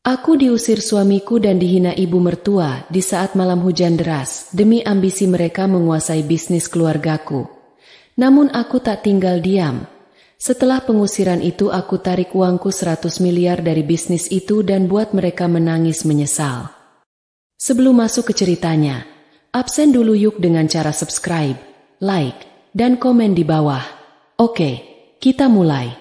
Aku diusir suamiku dan dihina ibu mertua di saat malam hujan deras demi ambisi mereka menguasai bisnis keluargaku. Namun aku tak tinggal diam. Setelah pengusiran itu aku tarik uangku 100 miliar dari bisnis itu dan buat mereka menangis menyesal. Sebelum masuk ke ceritanya, absen dulu yuk dengan cara subscribe, like, dan komen di bawah. Oke, kita mulai.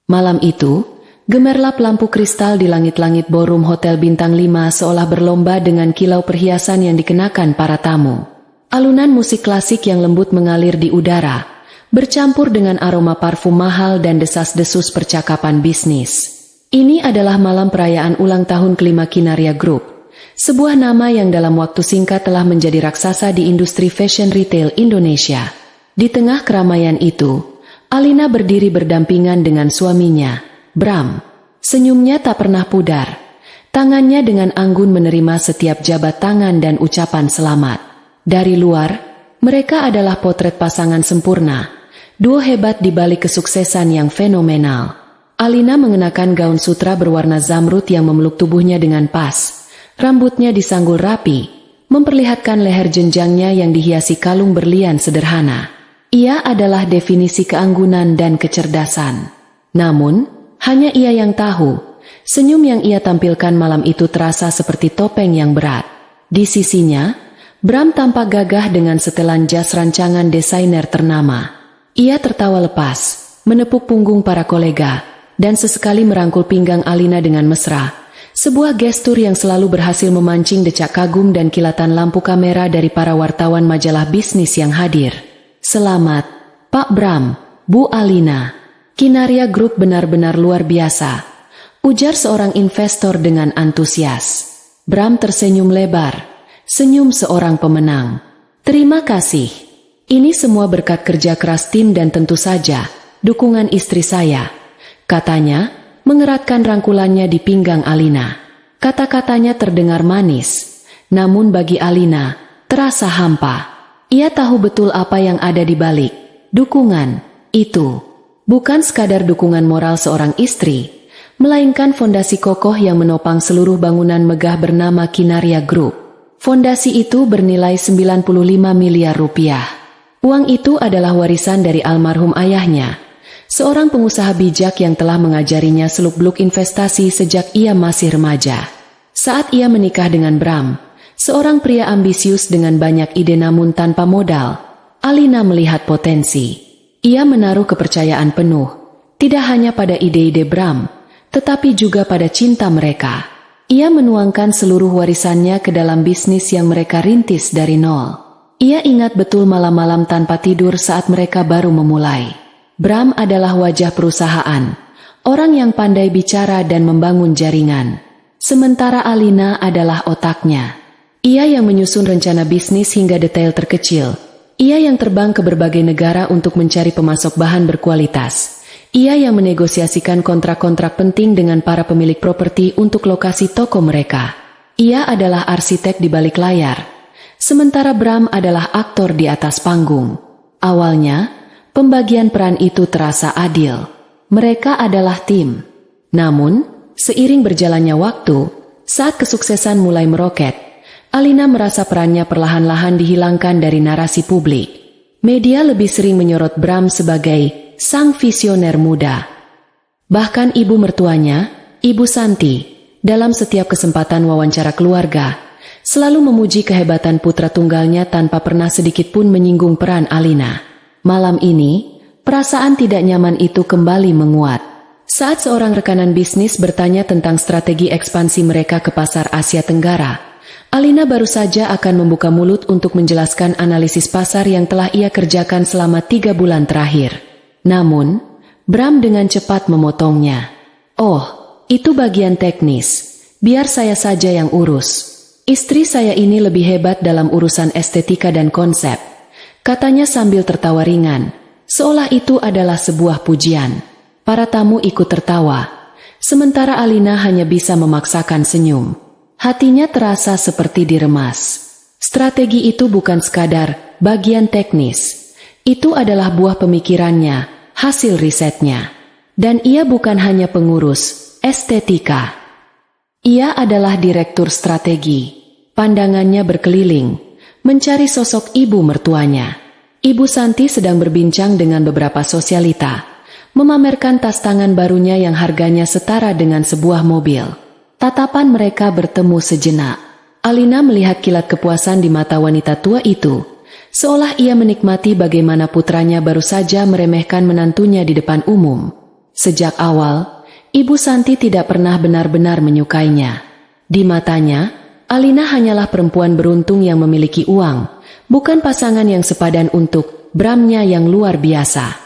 Malam itu, gemerlap lampu kristal di langit-langit ballroom Hotel Bintang 5 seolah berlomba dengan kilau perhiasan yang dikenakan para tamu. Alunan musik klasik yang lembut mengalir di udara, bercampur dengan aroma parfum mahal dan desas-desus percakapan bisnis. Ini adalah malam perayaan ulang tahun kelima Kinaria Group, sebuah nama yang dalam waktu singkat telah menjadi raksasa di industri fashion retail Indonesia. Di tengah keramaian itu, Alina berdiri berdampingan dengan suaminya, Bram. Senyumnya tak pernah pudar. Tangannya dengan anggun menerima setiap jabat tangan dan ucapan selamat. Dari luar, mereka adalah potret pasangan sempurna, duo hebat di balik kesuksesan yang fenomenal. Alina mengenakan gaun sutra berwarna zamrud yang memeluk tubuhnya dengan pas. Rambutnya disanggul rapi, memperlihatkan leher jenjangnya yang dihiasi kalung berlian sederhana. Ia adalah definisi keanggunan dan kecerdasan. Namun, hanya ia yang tahu, senyum yang ia tampilkan malam itu terasa seperti topeng yang berat. Di sisinya, Bram tampak gagah dengan setelan jas rancangan desainer ternama. Ia tertawa lepas, menepuk punggung para kolega, dan sesekali merangkul pinggang Alina dengan mesra. Sebuah gestur yang selalu berhasil memancing decak kagum dan kilatan lampu kamera dari para wartawan majalah bisnis yang hadir. Selamat, Pak Bram, Bu Alina. Kinaria Group benar-benar luar biasa, ujar seorang investor dengan antusias. Bram tersenyum lebar, senyum seorang pemenang. Terima kasih. Ini semua berkat kerja keras tim dan tentu saja dukungan istri saya, katanya, mengeratkan rangkulannya di pinggang Alina. Kata-katanya terdengar manis, namun bagi Alina, terasa hampa. Ia tahu betul apa yang ada di balik dukungan itu. Bukan sekadar dukungan moral seorang istri, melainkan fondasi kokoh yang menopang seluruh bangunan megah bernama Kinaria Group. Fondasi itu bernilai 95 miliar rupiah. Uang itu adalah warisan dari almarhum ayahnya, seorang pengusaha bijak yang telah mengajarinya seluk-beluk investasi sejak ia masih remaja. Saat ia menikah dengan Bram, seorang pria ambisius dengan banyak ide namun tanpa modal, Alina melihat potensi. Ia menaruh kepercayaan penuh, tidak hanya pada ide-ide Bram, tetapi juga pada cinta mereka. Ia menuangkan seluruh warisannya ke dalam bisnis yang mereka rintis dari nol. Ia ingat betul malam-malam tanpa tidur saat mereka baru memulai. Bram adalah wajah perusahaan, orang yang pandai bicara dan membangun jaringan. Sementara Alina adalah otaknya. Ia yang menyusun rencana bisnis hingga detail terkecil. Ia yang terbang ke berbagai negara untuk mencari pemasok bahan berkualitas. Ia yang menegosiasikan kontrak-kontrak penting dengan para pemilik properti untuk lokasi toko mereka. Ia adalah arsitek di balik layar. Sementara Bram adalah aktor di atas panggung. Awalnya, pembagian peran itu terasa adil. Mereka adalah tim. Namun, seiring berjalannya waktu, saat kesuksesan mulai meroket, Alina merasa perannya perlahan-lahan dihilangkan dari narasi publik. Media lebih sering menyorot Bram sebagai sang visioner muda. Bahkan ibu mertuanya, Ibu Santi, dalam setiap kesempatan wawancara keluarga, selalu memuji kehebatan putra tunggalnya tanpa pernah sedikit pun menyinggung peran Alina. Malam ini, perasaan tidak nyaman itu kembali menguat. Saat seorang rekanan bisnis bertanya tentang strategi ekspansi mereka ke pasar Asia Tenggara, Alina baru saja akan membuka mulut untuk menjelaskan analisis pasar yang telah ia kerjakan selama 3 bulan terakhir. Namun, Bram dengan cepat memotongnya. Oh, itu bagian teknis. Biar saya saja yang urus. Istri saya ini lebih hebat dalam urusan estetika dan konsep, katanya sambil tertawa ringan, seolah itu adalah sebuah pujian. Para tamu ikut tertawa, sementara Alina hanya bisa memaksakan senyum. Hatinya terasa seperti diremas. Strategi itu bukan sekadar bagian teknis. Itu adalah buah pemikirannya, hasil risetnya. Dan ia bukan hanya pengurus estetika. Ia adalah direktur strategi. Pandangannya berkeliling, mencari sosok ibu mertuanya. Ibu Santi sedang berbincang dengan beberapa sosialita, memamerkan tas tangan barunya yang harganya setara dengan sebuah mobil. Tatapan mereka bertemu sejenak. Alina melihat kilat kepuasan di mata wanita tua itu, seolah ia menikmati bagaimana putranya baru saja meremehkan menantunya di depan umum. Sejak awal, Ibu Santi tidak pernah benar-benar menyukainya. Di matanya, Alina hanyalah perempuan beruntung yang memiliki uang, bukan pasangan yang sepadan untuk Bramnya yang luar biasa.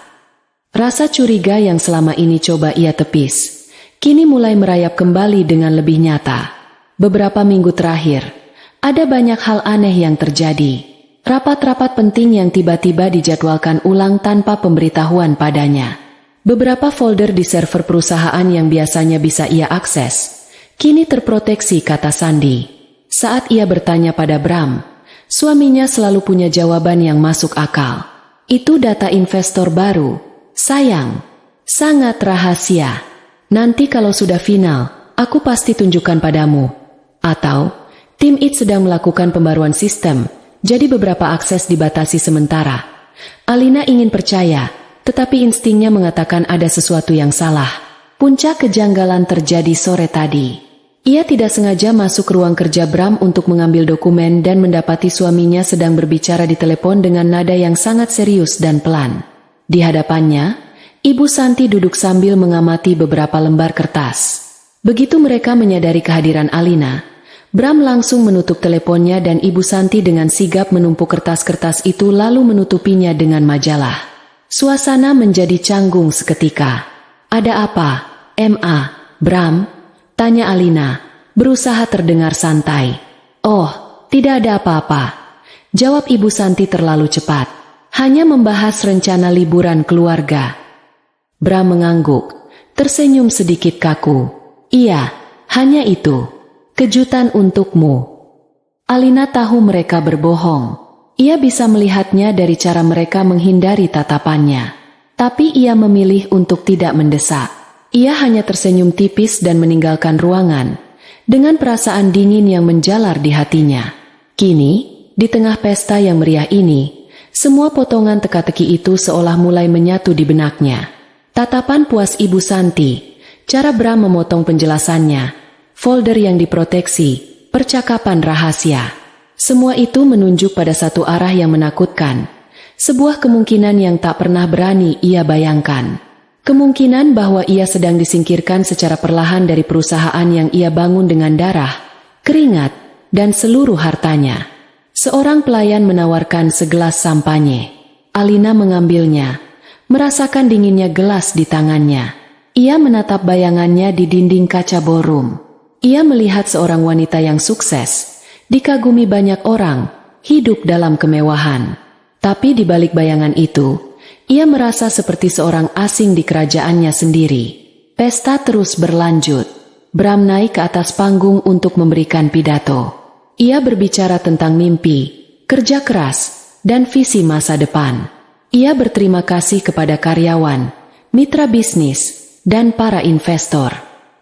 Rasa curiga yang selama ini coba ia tepis, kini mulai merayap kembali dengan lebih nyata. Beberapa minggu terakhir, ada banyak hal aneh yang terjadi. Rapat-rapat penting yang tiba-tiba dijadwalkan ulang tanpa pemberitahuan padanya. Beberapa folder di server perusahaan yang biasanya bisa ia akses, kini terproteksi, kata Sandi. Saat ia bertanya pada Bram, suaminya selalu punya jawaban yang masuk akal. Itu data investor baru, sayang. Sangat rahasia. Nanti kalau sudah final, aku pasti tunjukkan padamu. Atau, tim IT sedang melakukan pembaruan sistem, jadi beberapa akses dibatasi sementara. Alina ingin percaya, tetapi instingnya mengatakan ada sesuatu yang salah. Puncak kejanggalan terjadi sore tadi. Ia tidak sengaja masuk ruang kerja Bram untuk mengambil dokumen dan mendapati suaminya sedang berbicara di telepon dengan nada yang sangat serius dan pelan. Di hadapannya, Ibu Santi duduk sambil mengamati beberapa lembar kertas. Begitu mereka menyadari kehadiran Alina, Bram langsung menutup teleponnya dan Ibu Santi dengan sigap menumpuk kertas-kertas itu lalu menutupinya dengan majalah. Suasana menjadi canggung seketika. Ada apa, Ma, Bram? Tanya Alina, berusaha terdengar santai. Oh, tidak ada apa-apa, jawab Ibu Santi terlalu cepat. Hanya membahas rencana liburan keluarga. Bram mengangguk, tersenyum sedikit kaku. Iya, hanya itu. Kejutan untukmu. Alina tahu mereka berbohong. Ia bisa melihatnya dari cara mereka menghindari tatapannya. Tapi ia memilih untuk tidak mendesak. Ia hanya tersenyum tipis dan meninggalkan ruangan, dengan perasaan dingin yang menjalar di hatinya. Kini, di tengah pesta yang meriah ini, semua potongan teka-teki itu seolah mulai menyatu di benaknya. Tatapan puas Ibu Santi, cara Bram memotong penjelasannya, folder yang diproteksi, percakapan rahasia. Semua itu menunjuk pada satu arah yang menakutkan. Sebuah kemungkinan yang tak pernah berani ia bayangkan. Kemungkinan bahwa ia sedang disingkirkan secara perlahan dari perusahaan yang ia bangun dengan darah, keringat, dan seluruh hartanya. Seorang pelayan menawarkan segelas sampanye. Alina mengambilnya, merasakan dinginnya gelas di tangannya. Ia menatap bayangannya di dinding kaca ballroom. Ia melihat seorang wanita yang sukses, dikagumi banyak orang, hidup dalam kemewahan. Tapi di balik bayangan itu, ia merasa seperti seorang asing di kerajaannya sendiri. Pesta terus berlanjut. Bram naik ke atas panggung untuk memberikan pidato. Ia berbicara tentang mimpi, kerja keras, dan visi masa depan. Ia berterima kasih kepada karyawan, mitra bisnis, dan para investor.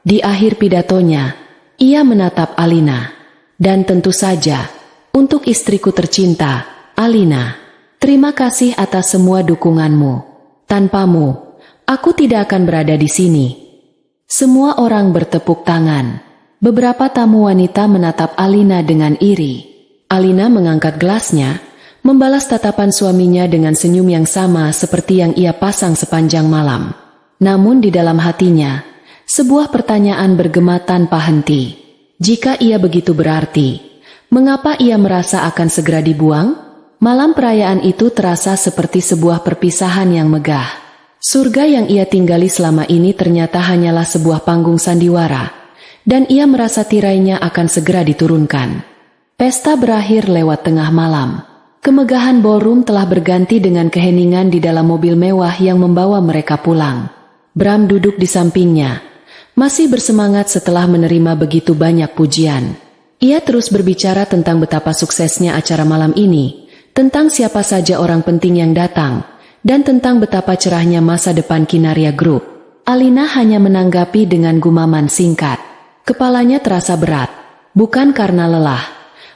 Di akhir pidatonya, ia menatap Alina. Dan tentu saja, untuk istriku tercinta, Alina, terima kasih atas semua dukunganmu. Tanpamu, aku tidak akan berada di sini. Semua orang bertepuk tangan. Beberapa tamu wanita menatap Alina dengan iri. Alina mengangkat gelasnya, membalas tatapan suaminya dengan senyum yang sama seperti yang ia pasang sepanjang malam. Namun di dalam hatinya, sebuah pertanyaan bergema tanpa henti. Jika ia begitu berarti, mengapa ia merasa akan segera dibuang? Malam perayaan itu terasa seperti sebuah perpisahan yang megah. Surga yang ia tinggali selama ini ternyata hanyalah sebuah panggung sandiwara, dan ia merasa tirainya akan segera diturunkan. Pesta berakhir lewat tengah malam. Kemegahan ballroom telah berganti dengan keheningan di dalam mobil mewah yang membawa mereka pulang. Bram duduk di sampingnya, masih bersemangat setelah menerima begitu banyak pujian. Ia terus berbicara tentang betapa suksesnya acara malam ini, tentang siapa saja orang penting yang datang, dan tentang betapa cerahnya masa depan Kinaria Group. Alina hanya menanggapi dengan gumaman singkat. Kepalanya terasa berat, bukan karena lelah,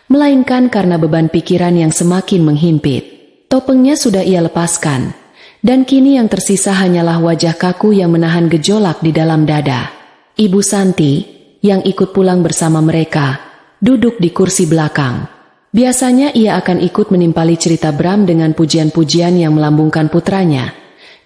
melainkan karena beban pikiran yang semakin menghimpit. Topengnya sudah ia lepaskan, dan kini yang tersisa hanyalah wajah kaku yang menahan gejolak di dalam dada. Ibu Santi, yang ikut pulang bersama mereka, duduk di kursi belakang. Biasanya ia akan ikut menimpali cerita Bram dengan pujian-pujian yang melambungkan putranya.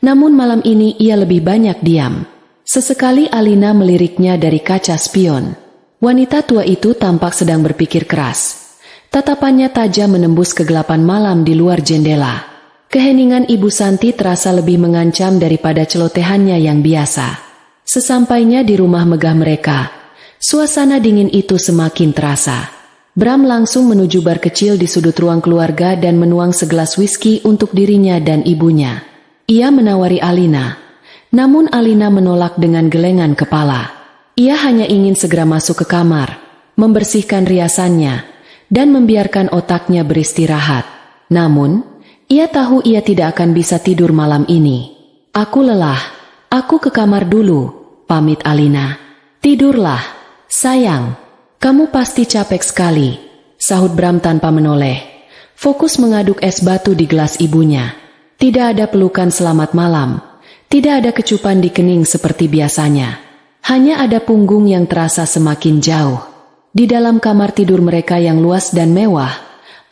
Namun malam ini ia lebih banyak diam. Sesekali Alina meliriknya dari kaca spion. Wanita tua itu tampak sedang berpikir keras. Tatapannya tajam menembus kegelapan malam di luar jendela. Keheningan Ibu Santi terasa lebih mengancam daripada celotehannya yang biasa. Sesampainya di rumah megah mereka, suasana dingin itu semakin terasa. Bram langsung menuju bar kecil di sudut ruang keluarga dan menuang segelas whisky untuk dirinya dan ibunya. Ia menawari Alina. Namun Alina menolak dengan gelengan kepala. Ia hanya ingin segera masuk ke kamar, membersihkan riasannya, dan membiarkan otaknya beristirahat. Namun, ia tahu ia tidak akan bisa tidur malam ini. Aku lelah, aku ke kamar dulu, pamit Alina. Tidurlah, sayang. Kamu pasti capek sekali, sahut Bram tanpa menoleh. Fokus mengaduk es batu di gelas ibunya. Tidak ada pelukan selamat malam. Tidak ada kecupan di kening seperti biasanya. Hanya ada punggung yang terasa semakin jauh. Di dalam kamar tidur mereka yang luas dan mewah,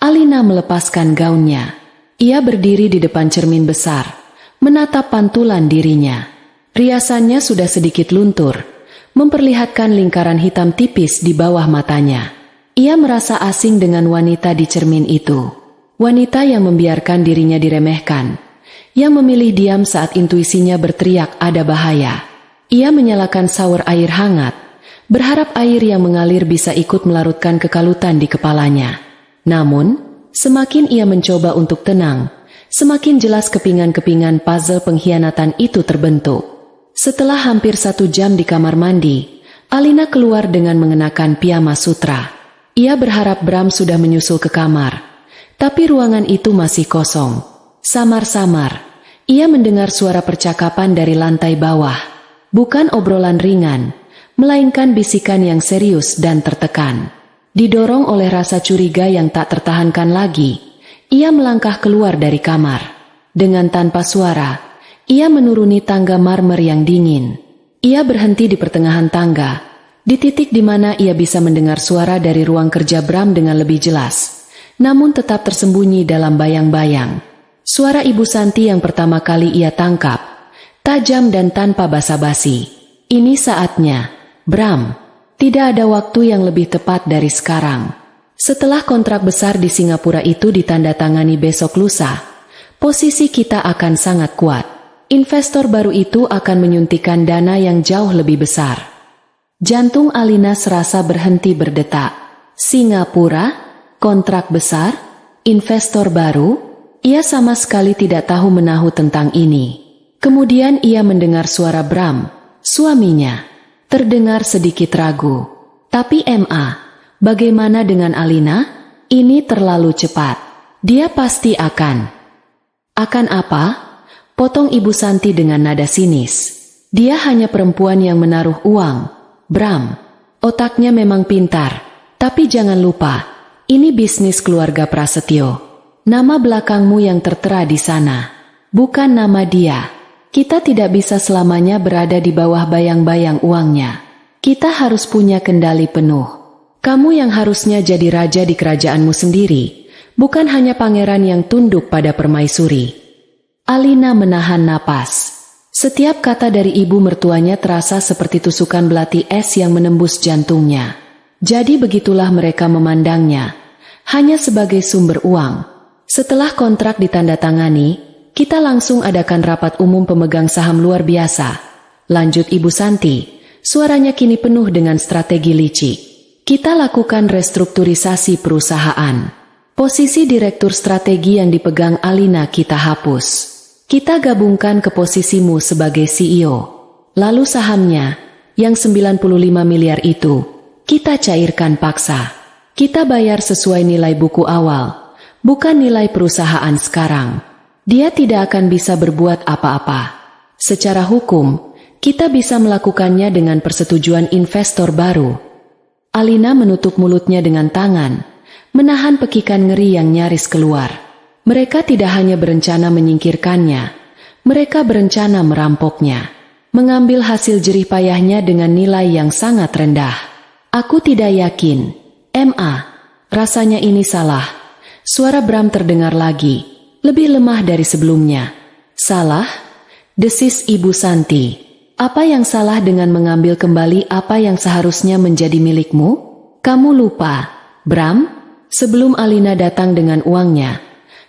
Alina melepaskan gaunnya. Ia berdiri di depan cermin besar, menatap pantulan dirinya. Riasannya sudah sedikit luntur, memperlihatkan lingkaran hitam tipis di bawah matanya. Ia merasa asing dengan wanita di cermin itu. Wanita yang membiarkan dirinya diremehkan, yang memilih diam saat intuisinya berteriak ada bahaya. Ia menyalakan sawer air hangat, berharap air yang mengalir bisa ikut melarutkan kekalutan di kepalanya. Namun, semakin ia mencoba untuk tenang, semakin jelas kepingan-kepingan puzzle pengkhianatan itu terbentuk. Setelah hampir 1 jam di kamar mandi, Alina keluar dengan mengenakan piyama sutra. Ia berharap Bram sudah menyusul ke kamar, tapi ruangan itu masih kosong. Samar-samar, ia mendengar suara percakapan dari lantai bawah. Bukan obrolan ringan, melainkan bisikan yang serius dan tertekan. Didorong oleh rasa curiga yang tak tertahankan lagi, ia melangkah keluar dari kamar. Dengan tanpa suara, ia menuruni tangga marmer yang dingin. Ia berhenti di pertengahan tangga, di titik di mana ia bisa mendengar suara dari ruang kerja Bram dengan lebih jelas, namun tetap tersembunyi dalam bayang-bayang. Suara Ibu Santi yang pertama kali ia tangkap, tajam dan tanpa basa-basi. Ini saatnya, Bram. Tidak ada waktu yang lebih tepat dari sekarang. Setelah kontrak besar di Singapura itu ditandatangani besok lusa, posisi kita akan sangat kuat. Investor baru itu akan menyuntikkan dana yang jauh lebih besar. Jantung Alina serasa berhenti berdetak. Singapura? Kontrak besar? Investor baru? Ia sama sekali tidak tahu menahu tentang ini. Kemudian ia mendengar suara Bram, suaminya. Terdengar sedikit ragu. Tapi bagaimana dengan Alina? Ini terlalu cepat. Dia pasti akan. Akan apa? Potong Ibu Santi dengan nada sinis. Dia hanya perempuan yang menaruh uang. Bram, otaknya memang pintar. Tapi jangan lupa, ini bisnis keluarga Prasetyo. Nama belakangmu yang tertera di sana, bukan nama dia. Kita tidak bisa selamanya berada di bawah bayang-bayang uangnya. Kita harus punya kendali penuh. Kamu yang harusnya jadi raja di kerajaanmu sendiri, bukan hanya pangeran yang tunduk pada permaisuri. Alina menahan napas. Setiap kata dari ibu mertuanya terasa seperti tusukan belati es yang menembus jantungnya. Jadi begitulah mereka memandangnya, hanya sebagai sumber uang. Setelah kontrak ditandatangani, kita langsung adakan rapat umum pemegang saham luar biasa. Lanjut Ibu Santi, suaranya kini penuh dengan strategi licik. Kita lakukan restrukturisasi perusahaan. Posisi direktur strategi yang dipegang Alina kita hapus. Kita gabungkan ke posisimu sebagai CEO. Lalu sahamnya, yang 95 miliar itu, kita cairkan paksa. Kita bayar sesuai nilai buku awal. Bukan nilai perusahaan sekarang. Dia tidak akan bisa berbuat apa-apa. Secara hukum, kita bisa melakukannya dengan persetujuan investor baru. Alina menutup mulutnya dengan tangan, menahan pekikan ngeri yang nyaris keluar. Mereka tidak hanya berencana menyingkirkannya, mereka berencana merampoknya, mengambil hasil jerih payahnya dengan nilai yang sangat rendah. Aku tidak yakin, Ma. Rasanya ini salah. Suara Bram terdengar lagi, lebih lemah dari sebelumnya. Salah? Desis Ibu Santi. Apa yang salah dengan mengambil kembali apa yang seharusnya menjadi milikmu? Kamu lupa, Bram, sebelum Alina datang dengan uangnya,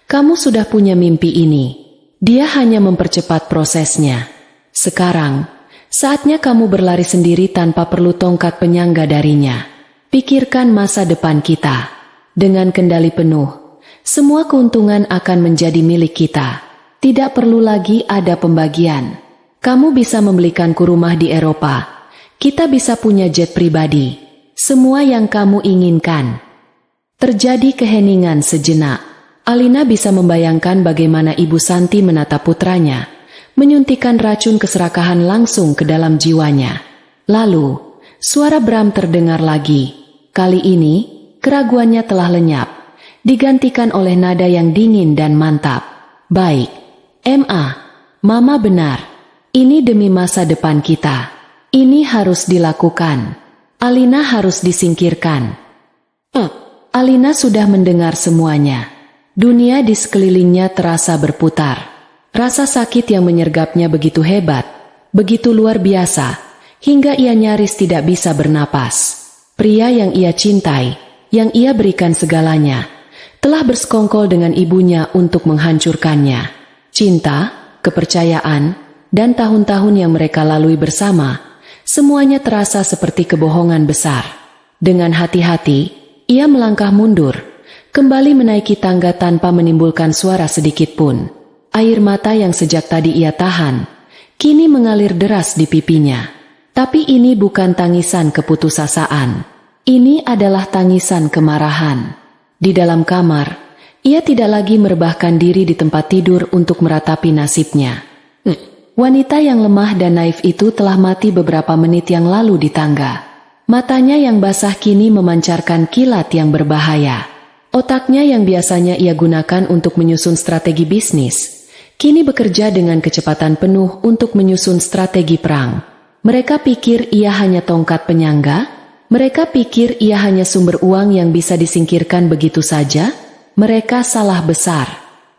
kamu sudah punya mimpi ini. Dia hanya mempercepat prosesnya. Sekarang, saatnya kamu berlari sendiri tanpa perlu tongkat penyangga darinya. Pikirkan masa depan kita. Dengan kendali penuh, semua keuntungan akan menjadi milik kita. Tidak perlu lagi ada pembagian. Kamu bisa membelikanku rumah di Eropa. Kita bisa punya jet pribadi. Semua yang kamu inginkan. Terjadi keheningan sejenak. Alina bisa membayangkan bagaimana Ibu Santi menatap putranya, menyuntikkan racun keserakahan langsung ke dalam jiwanya. Lalu, suara Bram terdengar lagi. Kali ini, keraguannya telah lenyap, digantikan oleh nada yang dingin dan mantap. Baik, Ma, Mama benar. Ini demi masa depan kita. Ini harus dilakukan. Alina harus disingkirkan. Alina sudah mendengar semuanya. Dunia di sekelilingnya terasa berputar. Rasa sakit yang menyergapnya begitu hebat, begitu luar biasa, hingga ia nyaris tidak bisa bernapas. Pria yang ia cintai, yang ia berikan segalanya, telah bersekongkol dengan ibunya untuk menghancurkannya. Cinta, kepercayaan, dan tahun-tahun yang mereka lalui bersama, semuanya terasa seperti kebohongan besar. Dengan hati-hati, ia melangkah mundur, kembali menaiki tangga tanpa menimbulkan suara sedikit pun. Air mata yang sejak tadi ia tahan, kini mengalir deras di pipinya. Tapi ini bukan tangisan keputusasaan. Ini adalah tangisan kemarahan. Di dalam kamar, ia tidak lagi merebahkan diri di tempat tidur untuk meratapi nasibnya. Wanita yang lemah dan naif itu telah mati beberapa menit yang lalu di tangga. Matanya yang basah kini memancarkan kilat yang berbahaya. Otaknya yang biasanya ia gunakan untuk menyusun strategi bisnis, kini bekerja dengan kecepatan penuh untuk menyusun strategi perang. Mereka pikir ia hanya tongkat penyangga? Mereka pikir ia hanya sumber uang yang bisa disingkirkan begitu saja? Mereka salah besar.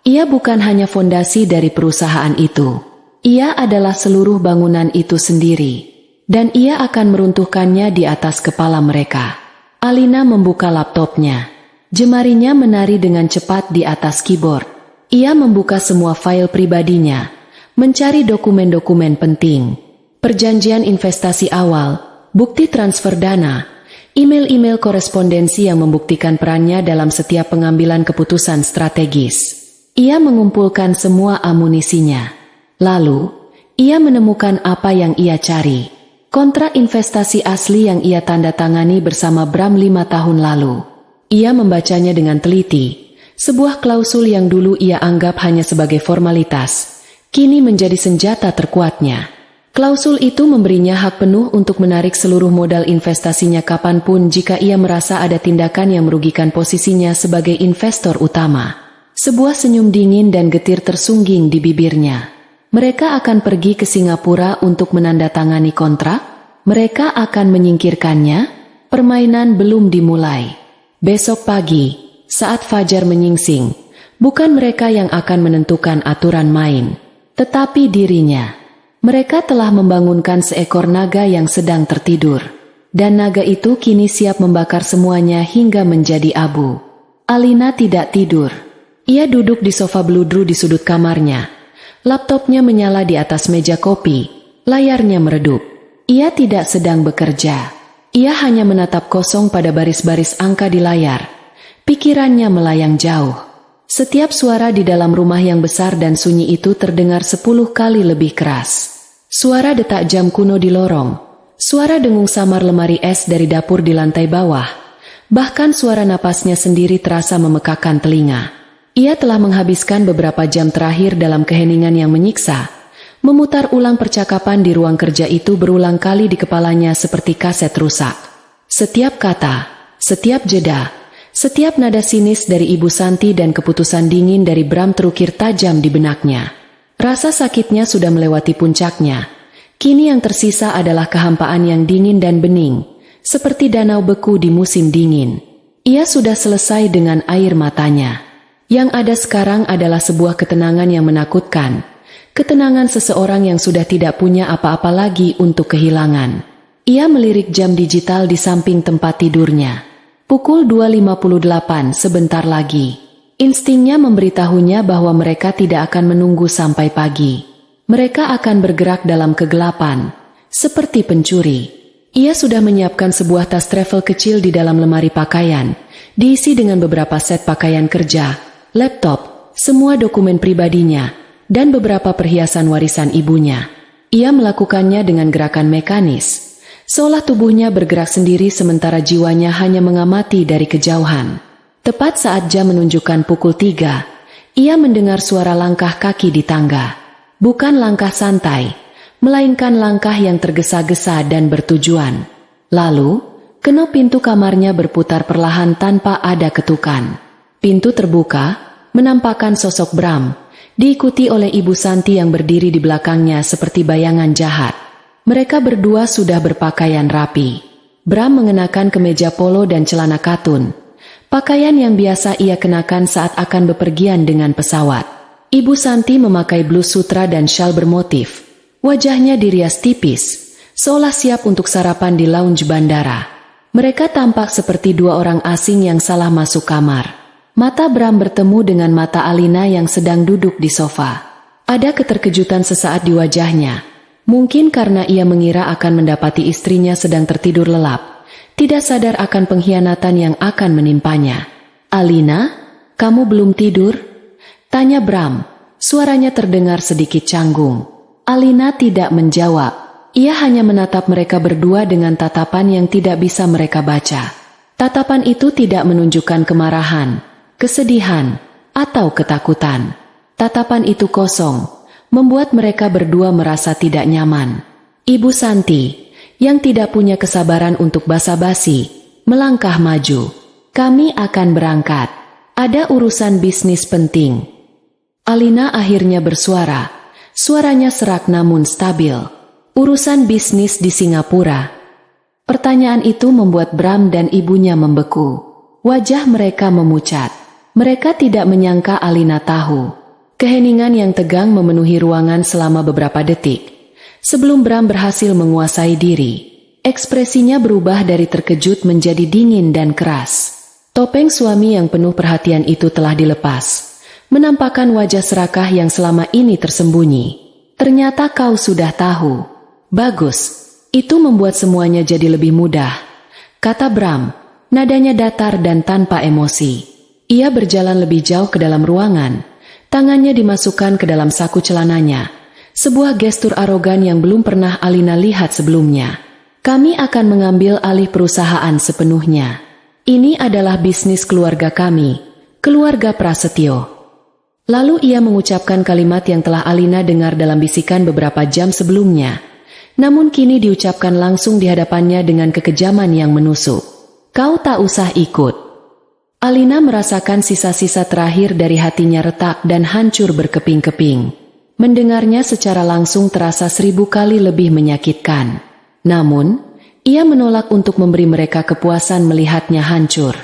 Ia bukan hanya fondasi dari perusahaan itu. Ia adalah seluruh bangunan itu sendiri. Dan ia akan meruntuhkannya di atas kepala mereka. Alina membuka laptopnya. Jemarinya menari dengan cepat di atas keyboard. Ia membuka semua file pribadinya, mencari dokumen-dokumen penting. Perjanjian investasi awal, bukti transfer dana, email-email korespondensi yang membuktikan perannya dalam setiap pengambilan keputusan strategis. Ia mengumpulkan semua amunisinya. Lalu, ia menemukan apa yang ia cari. Kontrak investasi asli yang ia tanda tangani bersama Bram 5 tahun lalu. Ia membacanya dengan teliti. Sebuah klausul yang dulu ia anggap hanya sebagai formalitas, kini menjadi senjata terkuatnya. Klausul itu memberinya hak penuh untuk menarik seluruh modal investasinya kapanpun jika ia merasa ada tindakan yang merugikan posisinya sebagai investor utama. Sebuah senyum dingin dan getir tersungging di bibirnya. Mereka akan pergi ke Singapura untuk menandatangani kontrak? Mereka akan menyingkirkannya? Permainan belum dimulai. Besok pagi, saat fajar menyingsing, bukan mereka yang akan menentukan aturan main, tetapi dirinya. Mereka telah membangunkan seekor naga yang sedang tertidur. Dan naga itu kini siap membakar semuanya hingga menjadi abu. Alina tidak tidur. Ia duduk di sofa beludru di sudut kamarnya. Laptopnya menyala di atas meja kopi. Layarnya meredup. Ia tidak sedang bekerja. Ia hanya menatap kosong pada baris-baris angka di layar. Pikirannya melayang jauh. Setiap suara di dalam rumah yang besar dan sunyi itu terdengar 10 kali lebih keras. Suara detak jam kuno di lorong, suara dengung samar lemari es dari dapur di lantai bawah, bahkan suara napasnya sendiri terasa memekakan telinga. Ia telah menghabiskan beberapa jam terakhir dalam keheningan yang menyiksa, Memutar ulang percakapan di ruang kerja itu berulang kali di kepalanya seperti kaset rusak. Setiap kata, setiap jeda, setiap nada sinis dari Ibu Santi dan keputusan dingin dari Bram terukir tajam di benaknya. Rasa sakitnya sudah melewati puncaknya. Kini yang tersisa adalah kehampaan yang dingin dan bening, seperti danau beku di musim dingin. Ia sudah selesai dengan air matanya. Yang ada sekarang adalah sebuah ketenangan yang menakutkan. Ketenangan seseorang yang sudah tidak punya apa-apa lagi untuk kehilangan. Ia melirik jam digital di samping tempat tidurnya. Pukul 2.58 sebentar lagi. Instingnya memberitahunya bahwa mereka tidak akan menunggu sampai pagi. Mereka akan bergerak dalam kegelapan, seperti pencuri. Ia sudah menyiapkan sebuah tas travel kecil di dalam lemari pakaian, diisi dengan beberapa set pakaian kerja, laptop, semua dokumen pribadinya, dan beberapa perhiasan warisan ibunya. Ia melakukannya dengan gerakan mekanis, seolah tubuhnya bergerak sendiri sementara jiwanya hanya mengamati dari kejauhan. Tepat saat jam menunjukkan pukul 3, ia mendengar suara langkah kaki di tangga. Bukan langkah santai, melainkan langkah yang tergesa-gesa dan bertujuan. Lalu, kenop pintu kamarnya berputar perlahan tanpa ada ketukan. Pintu terbuka, menampakkan sosok Bram, diikuti oleh Ibu Santi yang berdiri di belakangnya seperti bayangan jahat. Mereka berdua sudah berpakaian rapi. Bram mengenakan kemeja polo dan celana katun, pakaian yang biasa ia kenakan saat akan bepergian dengan pesawat. Ibu Santi memakai blus sutra dan syal bermotif. Wajahnya dirias tipis, seolah siap untuk sarapan di lounge bandara. Mereka tampak seperti dua orang asing yang salah masuk kamar. Mata Bram bertemu dengan mata Alina yang sedang duduk di sofa. Ada keterkejutan sesaat di wajahnya. Mungkin karena ia mengira akan mendapati istrinya sedang tertidur lelap, tidak sadar akan pengkhianatan yang akan menimpanya. "Alina, kamu belum tidur?" tanya Bram. Suaranya terdengar sedikit canggung. Alina tidak menjawab. Ia hanya menatap mereka berdua dengan tatapan yang tidak bisa mereka baca. Tatapan itu tidak menunjukkan kemarahan, kesedihan, atau ketakutan. Tatapan itu kosong, membuat mereka berdua merasa tidak nyaman. Ibu Santi, yang tidak punya kesabaran untuk basa-basi, melangkah maju. "Kami akan berangkat. Ada urusan bisnis penting." Alina akhirnya bersuara. Suaranya serak namun stabil. "Urusan bisnis di Singapura." Pertanyaan itu membuat Bram dan ibunya membeku. Wajah mereka memucat. Mereka tidak menyangka Alina tahu. Keheningan yang tegang memenuhi ruangan selama beberapa detik. Sebelum Bram berhasil menguasai diri, ekspresinya berubah dari terkejut menjadi dingin dan keras. Topeng suami yang penuh perhatian itu telah dilepas, menampakkan wajah serakah yang selama ini tersembunyi. "Ternyata kau sudah tahu. Bagus, itu membuat semuanya jadi lebih mudah," kata Bram, nadanya datar dan tanpa emosi. Ia berjalan lebih jauh ke dalam ruangan, tangannya dimasukkan ke dalam saku celananya, sebuah gestur arogan yang belum pernah Alina lihat sebelumnya. "Kami akan mengambil alih perusahaan sepenuhnya. Ini adalah bisnis keluarga kami, keluarga Prasetyo." Lalu ia mengucapkan kalimat yang telah Alina dengar dalam bisikan beberapa jam sebelumnya, namun kini diucapkan langsung di hadapannya dengan kekejaman yang menusuk. "Kau tak usah ikut." Alina merasakan sisa-sisa terakhir dari hatinya retak dan hancur berkeping-keping. Mendengarnya secara langsung terasa 1000 kali lebih menyakitkan. Namun, ia menolak untuk memberi mereka kepuasan melihatnya hancur.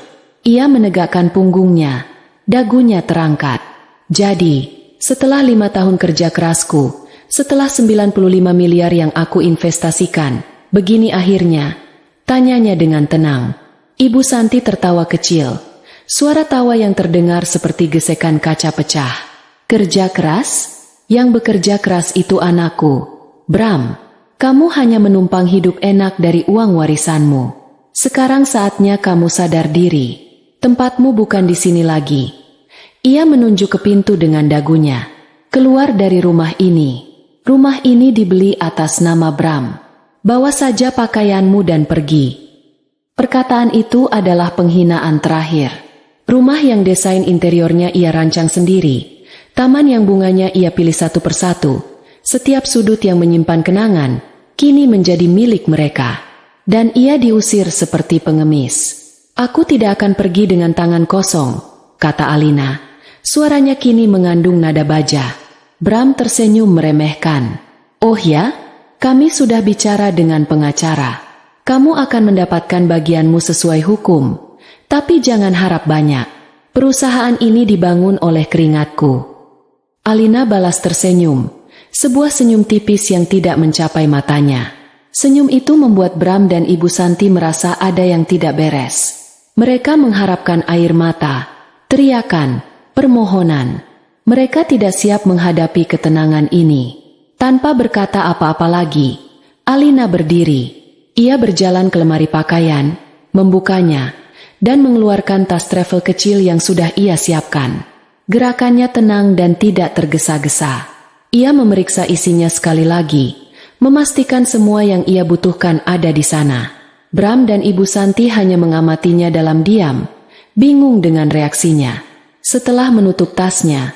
Ia menegakkan punggungnya, dagunya terangkat. "Jadi, setelah 5 tahun kerja kerasku, setelah 95 miliar yang aku investasikan, begini akhirnya?" tanyanya dengan tenang. Ibu Santi tertawa kecil. Suara tawa yang terdengar seperti gesekan kaca pecah. "Kerja keras? Yang bekerja keras itu anakku. Bram, kamu hanya menumpang hidup enak dari uang warisanmu. Sekarang saatnya kamu sadar diri. Tempatmu bukan di sini lagi." Ia menunjuk ke pintu dengan dagunya. "Keluar dari rumah ini. Rumah ini dibeli atas nama Bram. Bawa saja pakaianmu dan pergi." Perkataan itu adalah penghinaan terakhir. Rumah yang desain interiornya ia rancang sendiri, taman yang bunganya ia pilih satu persatu, Setiap sudut yang menyimpan kenangan, kini menjadi milik mereka. Dan ia diusir seperti pengemis. Aku tidak akan pergi dengan tangan kosong, kata Alina. Suaranya kini mengandung nada baja. Bram tersenyum meremehkan. Oh ya? Kami sudah bicara dengan pengacara. Kamu akan mendapatkan bagianmu sesuai hukum. Tapi jangan harap banyak. Perusahaan ini dibangun oleh keringatku. Alina balas tersenyum. Sebuah senyum tipis yang tidak mencapai matanya. Senyum itu membuat Bram dan Ibu Santi merasa ada yang tidak beres. Mereka mengharapkan air mata, teriakan, permohonan. Mereka tidak siap menghadapi ketenangan ini. Tanpa berkata apa-apa lagi, Alina berdiri. Ia berjalan ke lemari pakaian, membukanya, dan mengeluarkan tas travel kecil yang sudah ia siapkan. Gerakannya tenang dan tidak tergesa-gesa. Ia memeriksa isinya sekali lagi, memastikan semua yang ia butuhkan ada di sana. Bram dan Ibu Santi hanya mengamatinya dalam diam, bingung dengan reaksinya. Setelah menutup tasnya,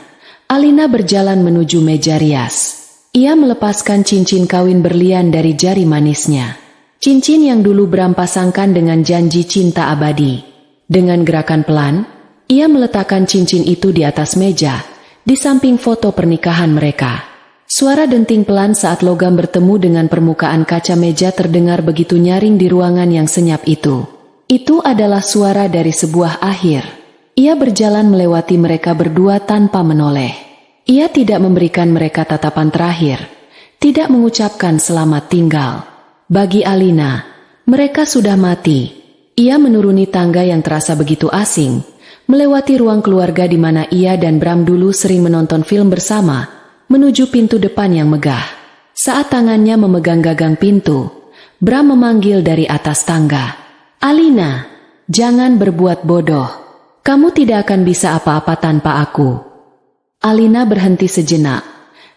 Alina berjalan menuju meja rias. Ia melepaskan cincin kawin berlian dari jari manisnya. Cincin yang dulu Bram pasangkan dengan janji cinta abadi. Dengan gerakan pelan, ia meletakkan cincin itu di atas meja, di samping foto pernikahan mereka. Suara denting pelan saat logam bertemu dengan permukaan kaca meja terdengar begitu nyaring di ruangan yang senyap itu. Itu adalah suara dari sebuah akhir. Ia berjalan melewati mereka berdua tanpa menoleh. Ia tidak memberikan mereka tatapan terakhir, tidak mengucapkan selamat tinggal. Bagi Alina, mereka sudah mati. Ia menuruni tangga yang terasa begitu asing, melewati ruang keluarga di mana ia dan Bram dulu sering menonton film bersama, menuju pintu depan yang megah. Saat tangannya memegang gagang pintu, Bram memanggil dari atas tangga. Alina, jangan berbuat bodoh. Kamu tidak akan bisa apa-apa tanpa aku. Alina berhenti sejenak,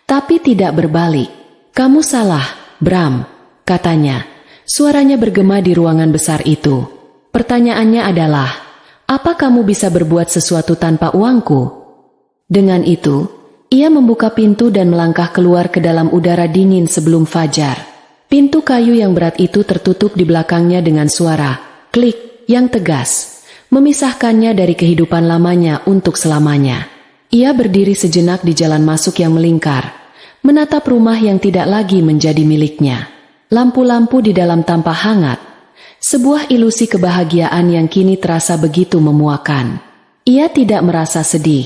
tapi tidak berbalik. Kamu salah, Bram, katanya. Suaranya bergema di ruangan besar itu. Pertanyaannya adalah, apa kamu bisa berbuat sesuatu tanpa uangku? Dengan itu, ia membuka pintu dan melangkah keluar ke dalam udara dingin sebelum fajar. Pintu kayu yang berat itu tertutup di belakangnya dengan suara klik yang tegas, memisahkannya dari kehidupan lamanya untuk selamanya. Ia berdiri sejenak di jalan masuk yang melingkar, menatap rumah yang tidak lagi menjadi miliknya. Lampu-lampu di dalam tampak hangat, sebuah ilusi kebahagiaan yang kini terasa begitu memuakan. Ia tidak merasa sedih.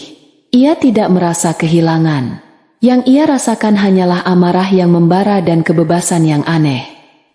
Ia tidak merasa kehilangan. Yang ia rasakan hanyalah amarah yang membara dan kebebasan yang aneh.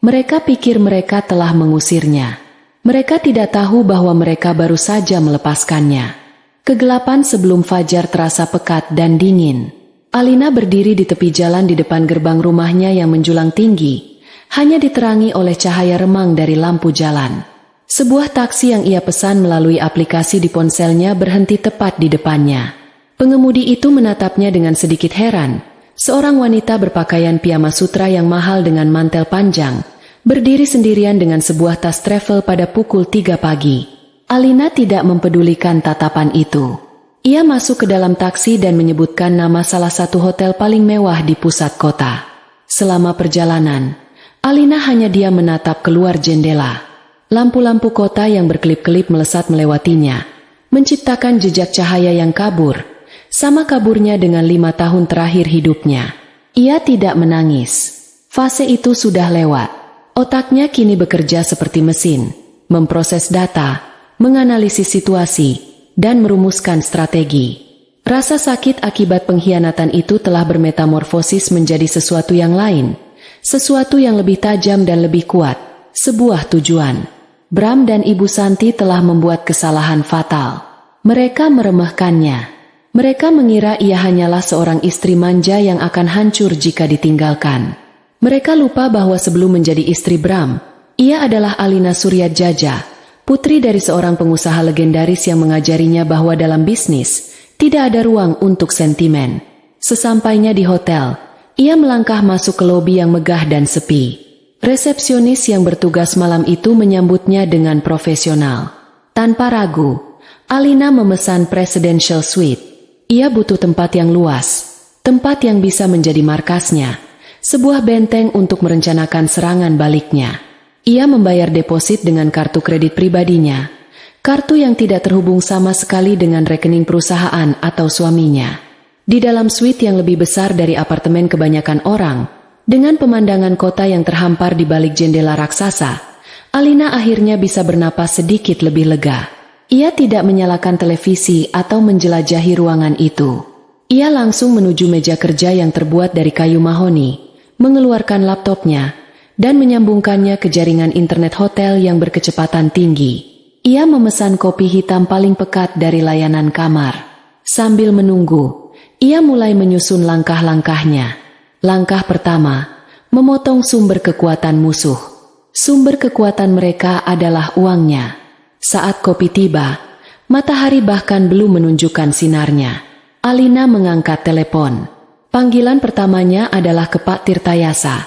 Mereka pikir mereka telah mengusirnya. Mereka tidak tahu bahwa mereka baru saja melepaskannya. Kegelapan sebelum fajar terasa pekat dan dingin. Alina berdiri di tepi jalan di depan gerbang rumahnya yang menjulang tinggi, hanya diterangi oleh cahaya remang dari lampu jalan. Sebuah taksi yang ia pesan melalui aplikasi di ponselnya berhenti tepat di depannya. Pengemudi itu menatapnya dengan sedikit heran. Seorang wanita berpakaian piyama sutra yang mahal dengan mantel panjang, berdiri sendirian dengan sebuah tas travel pada pukul 3 pagi. Alina tidak mempedulikan tatapan itu. Ia masuk ke dalam taksi dan menyebutkan nama salah satu hotel paling mewah di pusat kota. Selama perjalanan, Alina hanya diam menatap keluar jendela. Lampu-lampu kota yang berkelip-kelip melesat melewatinya, menciptakan jejak cahaya yang kabur. Sama kaburnya dengan 5 tahun terakhir hidupnya. Ia tidak menangis. Fase itu sudah lewat. Otaknya kini bekerja seperti mesin, memproses data, menganalisis situasi, dan merumuskan strategi. Rasa sakit akibat pengkhianatan itu telah bermetamorfosis menjadi sesuatu yang lain, sesuatu yang lebih tajam dan lebih kuat, sebuah tujuan. Bram dan Ibu Santi telah membuat kesalahan fatal. Mereka meremehkannya. Mereka mengira ia hanyalah seorang istri manja yang akan hancur jika ditinggalkan. Mereka lupa bahwa sebelum menjadi istri Bram, ia adalah Alina Suryatjaja, putri dari seorang pengusaha legendaris yang mengajarinya bahwa dalam bisnis tidak ada ruang untuk sentimen. Sesampainya di hotel, ia melangkah masuk ke lobi yang megah dan sepi. Resepsionis yang bertugas malam itu menyambutnya dengan profesional. Tanpa ragu, Alina memesan presidential suite. Ia butuh tempat yang luas, tempat yang bisa menjadi markasnya, sebuah benteng untuk merencanakan serangan baliknya. Ia membayar deposit dengan kartu kredit pribadinya, kartu yang tidak terhubung sama sekali dengan rekening perusahaan atau suaminya. Di dalam suite yang lebih besar dari apartemen kebanyakan orang, dengan pemandangan kota yang terhampar di balik jendela raksasa, Alina akhirnya bisa bernapas sedikit lebih lega. Ia tidak menyalakan televisi atau menjelajahi ruangan itu. Ia langsung menuju meja kerja yang terbuat dari kayu mahoni, mengeluarkan laptopnya, dan menyambungkannya ke jaringan internet hotel yang berkecepatan tinggi. Ia memesan kopi hitam paling pekat dari layanan kamar. Sambil menunggu, ia mulai menyusun langkah-langkahnya. Langkah pertama, memotong sumber kekuatan musuh. Sumber kekuatan mereka adalah uangnya. Saat kopi tiba, matahari bahkan belum menunjukkan sinarnya. Alina mengangkat telepon. Panggilan pertamanya adalah ke Pak Tirtayasa,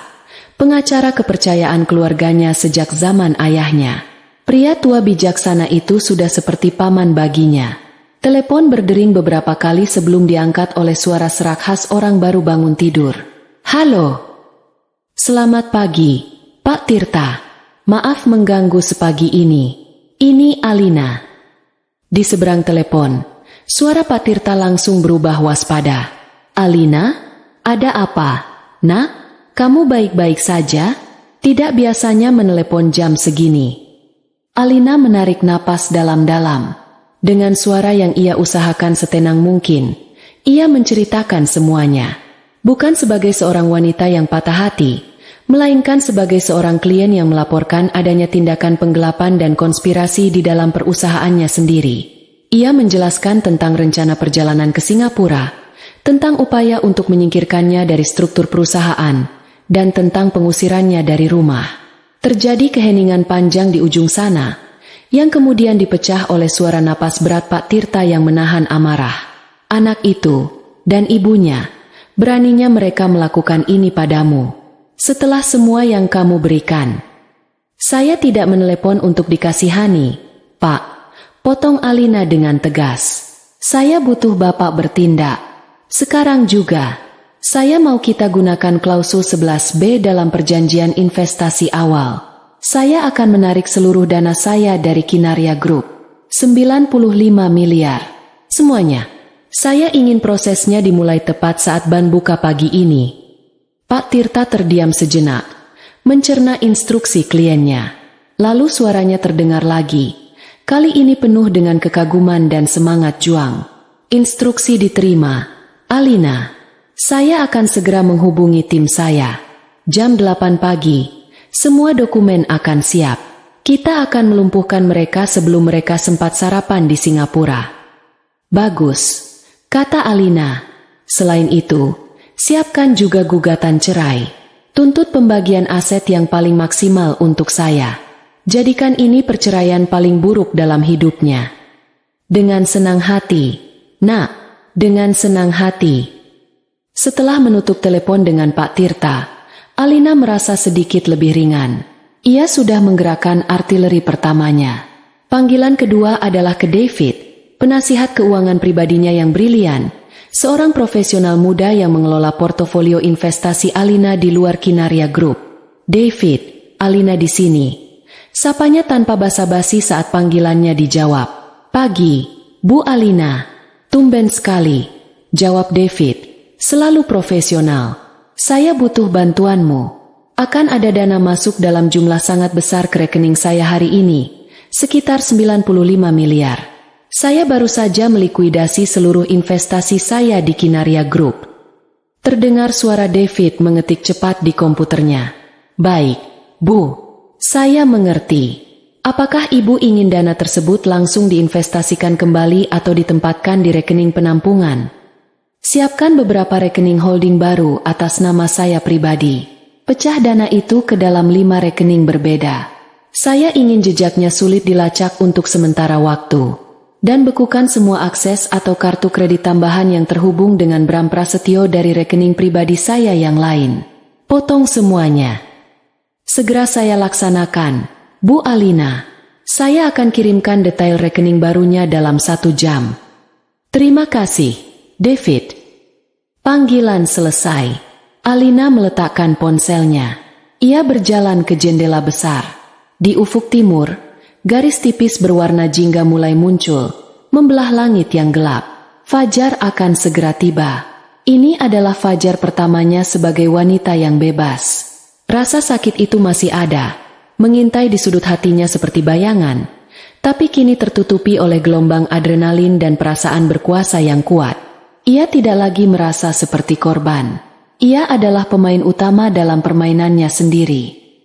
pengacara kepercayaan keluarganya sejak zaman ayahnya. Pria tua bijaksana itu sudah seperti paman baginya. Telepon berdering beberapa kali sebelum diangkat oleh suara serak khas orang baru bangun tidur. "Halo. Selamat pagi, Pak Tirta. Maaf mengganggu sepagi ini. Ini Alina." Di seberang telepon, suara Pak Tirta langsung berubah waspada. "Alina? Ada apa? Nak, kamu baik-baik saja? Tidak biasanya menelepon jam segini." Alina menarik napas dalam-dalam. Dengan suara yang ia usahakan setenang mungkin, ia menceritakan semuanya. Bukan sebagai seorang wanita yang patah hati, melainkan sebagai seorang klien yang melaporkan adanya tindakan penggelapan dan konspirasi di dalam perusahaannya sendiri. Ia menjelaskan tentang rencana perjalanan ke Singapura, tentang upaya untuk menyingkirkannya dari struktur perusahaan, dan tentang pengusirannya dari rumah. Terjadi keheningan panjang di ujung sana, yang kemudian dipecah oleh suara napas berat Pak Tirta yang menahan amarah. "Anak itu, dan ibunya, beraninya mereka melakukan ini padamu. Setelah semua yang kamu berikan." "Saya tidak menelepon untuk dikasihani, Pak," potong Alina dengan tegas. "Saya butuh Bapak bertindak. Sekarang juga. Saya mau kita gunakan klausul 11B dalam perjanjian investasi awal. Saya akan menarik seluruh dana saya dari Kinaria Group. 95 miliar. Semuanya. Saya ingin prosesnya dimulai tepat saat ban buka pagi ini." Pak Tirta terdiam sejenak, mencerna instruksi kliennya. Lalu suaranya terdengar lagi, kali ini penuh dengan kekaguman dan semangat juang. "Instruksi diterima, Alina. Saya akan segera menghubungi tim saya. Jam 8 pagi, semua dokumen akan siap. Kita akan melumpuhkan mereka sebelum mereka sempat sarapan di Singapura." "Bagus," kata Alina. "Selain itu, siapkan juga gugatan cerai. Tuntut pembagian aset yang paling maksimal untuk saya. Jadikan ini perceraian paling buruk dalam hidupnya." "Dengan senang hati, Nak, dengan senang hati." Setelah menutup telepon dengan Pak Tirta, Alina merasa sedikit lebih ringan. Ia sudah menggerakkan artileri pertamanya. Panggilan kedua adalah ke David, penasihat keuangan pribadinya yang brilian, seorang profesional muda yang mengelola portofolio investasi Alina di luar Kinaria Group. "David, Alina di sini." Sapanya tanpa basa-basi saat panggilannya dijawab. "Pagi, Bu Alina." "Tumben sekali," jawab David, selalu profesional. "Saya butuh bantuanmu. Akan ada dana masuk dalam jumlah sangat besar ke rekening saya hari ini, sekitar 95 miliar. Saya baru saja melikuidasi seluruh investasi saya di Kinaria Group." Terdengar suara David mengetik cepat di komputernya. "Baik, Bu. Saya mengerti. Apakah Ibu ingin dana tersebut langsung diinvestasikan kembali atau ditempatkan di rekening penampungan? Siapkan beberapa rekening holding baru atas nama saya pribadi. Pecah dana itu ke dalam 5 rekening berbeda. Saya ingin jejaknya sulit dilacak untuk sementara waktu. Dan bekukan semua akses atau kartu kredit tambahan yang terhubung dengan Bram Prasetyo dari rekening pribadi saya yang lain. Potong semuanya. Segera saya laksanakan, Bu Alina. Saya akan kirimkan detail rekening barunya dalam 1 jam. Terima kasih, David. Panggilan selesai. Alina meletakkan ponselnya. Ia berjalan ke jendela besar. Di ufuk timur, garis tipis berwarna jingga mulai muncul, membelah langit yang gelap. Fajar akan segera tiba. Ini adalah fajar pertamanya sebagai wanita yang bebas. Rasa sakit itu masih ada, mengintai di sudut hatinya seperti bayangan, tapi kini tertutupi oleh gelombang adrenalin dan perasaan berkuasa yang kuat. Ia tidak lagi merasa seperti korban. Ia adalah pemain utama dalam permainannya sendiri.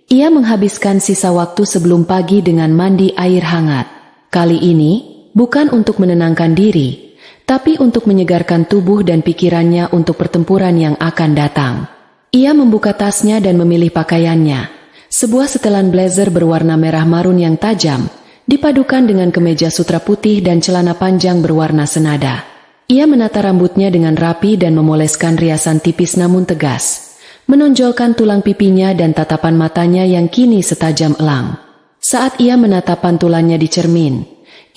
Ia menghabiskan sisa waktu sebelum pagi dengan mandi air hangat. Kali ini, bukan untuk menenangkan diri, tapi untuk menyegarkan tubuh dan pikirannya untuk pertempuran yang akan datang. Ia membuka tasnya dan memilih pakaiannya. Sebuah setelan blazer berwarna merah marun yang tajam, dipadukan dengan kemeja sutra putih dan celana panjang berwarna senada. Ia menata rambutnya dengan rapi dan memoleskan riasan tipis namun tegas, menonjolkan tulang pipinya dan tatapan matanya yang kini setajam elang. Saat ia menatap pantulannya di cermin,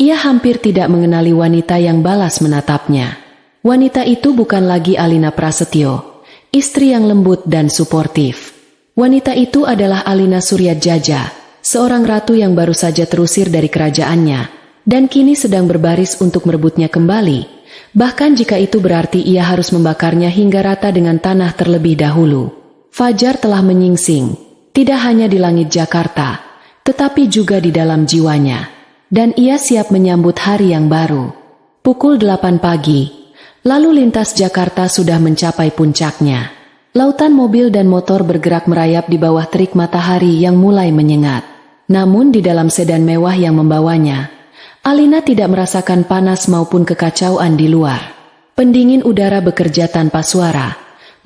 ia hampir tidak mengenali wanita yang balas menatapnya. Wanita itu bukan lagi Alina Prasetyo, istri yang lembut dan suportif. Wanita itu adalah Alina Suryatjaja, seorang ratu yang baru saja terusir dari kerajaannya, dan kini sedang berbaris untuk merebutnya kembali, bahkan jika itu berarti ia harus membakarnya hingga rata dengan tanah terlebih dahulu. Fajar telah menyingsing, tidak hanya di langit Jakarta, tetapi juga di dalam jiwanya, dan ia siap menyambut hari yang baru. Pukul 8 pagi. Lalu lintas Jakarta sudah mencapai puncaknya. Lautan mobil dan motor bergerak merayap di bawah terik matahari yang mulai menyengat. Namun di dalam sedan mewah yang membawanya, Alina tidak merasakan panas maupun kekacauan di luar. Pendingin udara bekerja tanpa suara,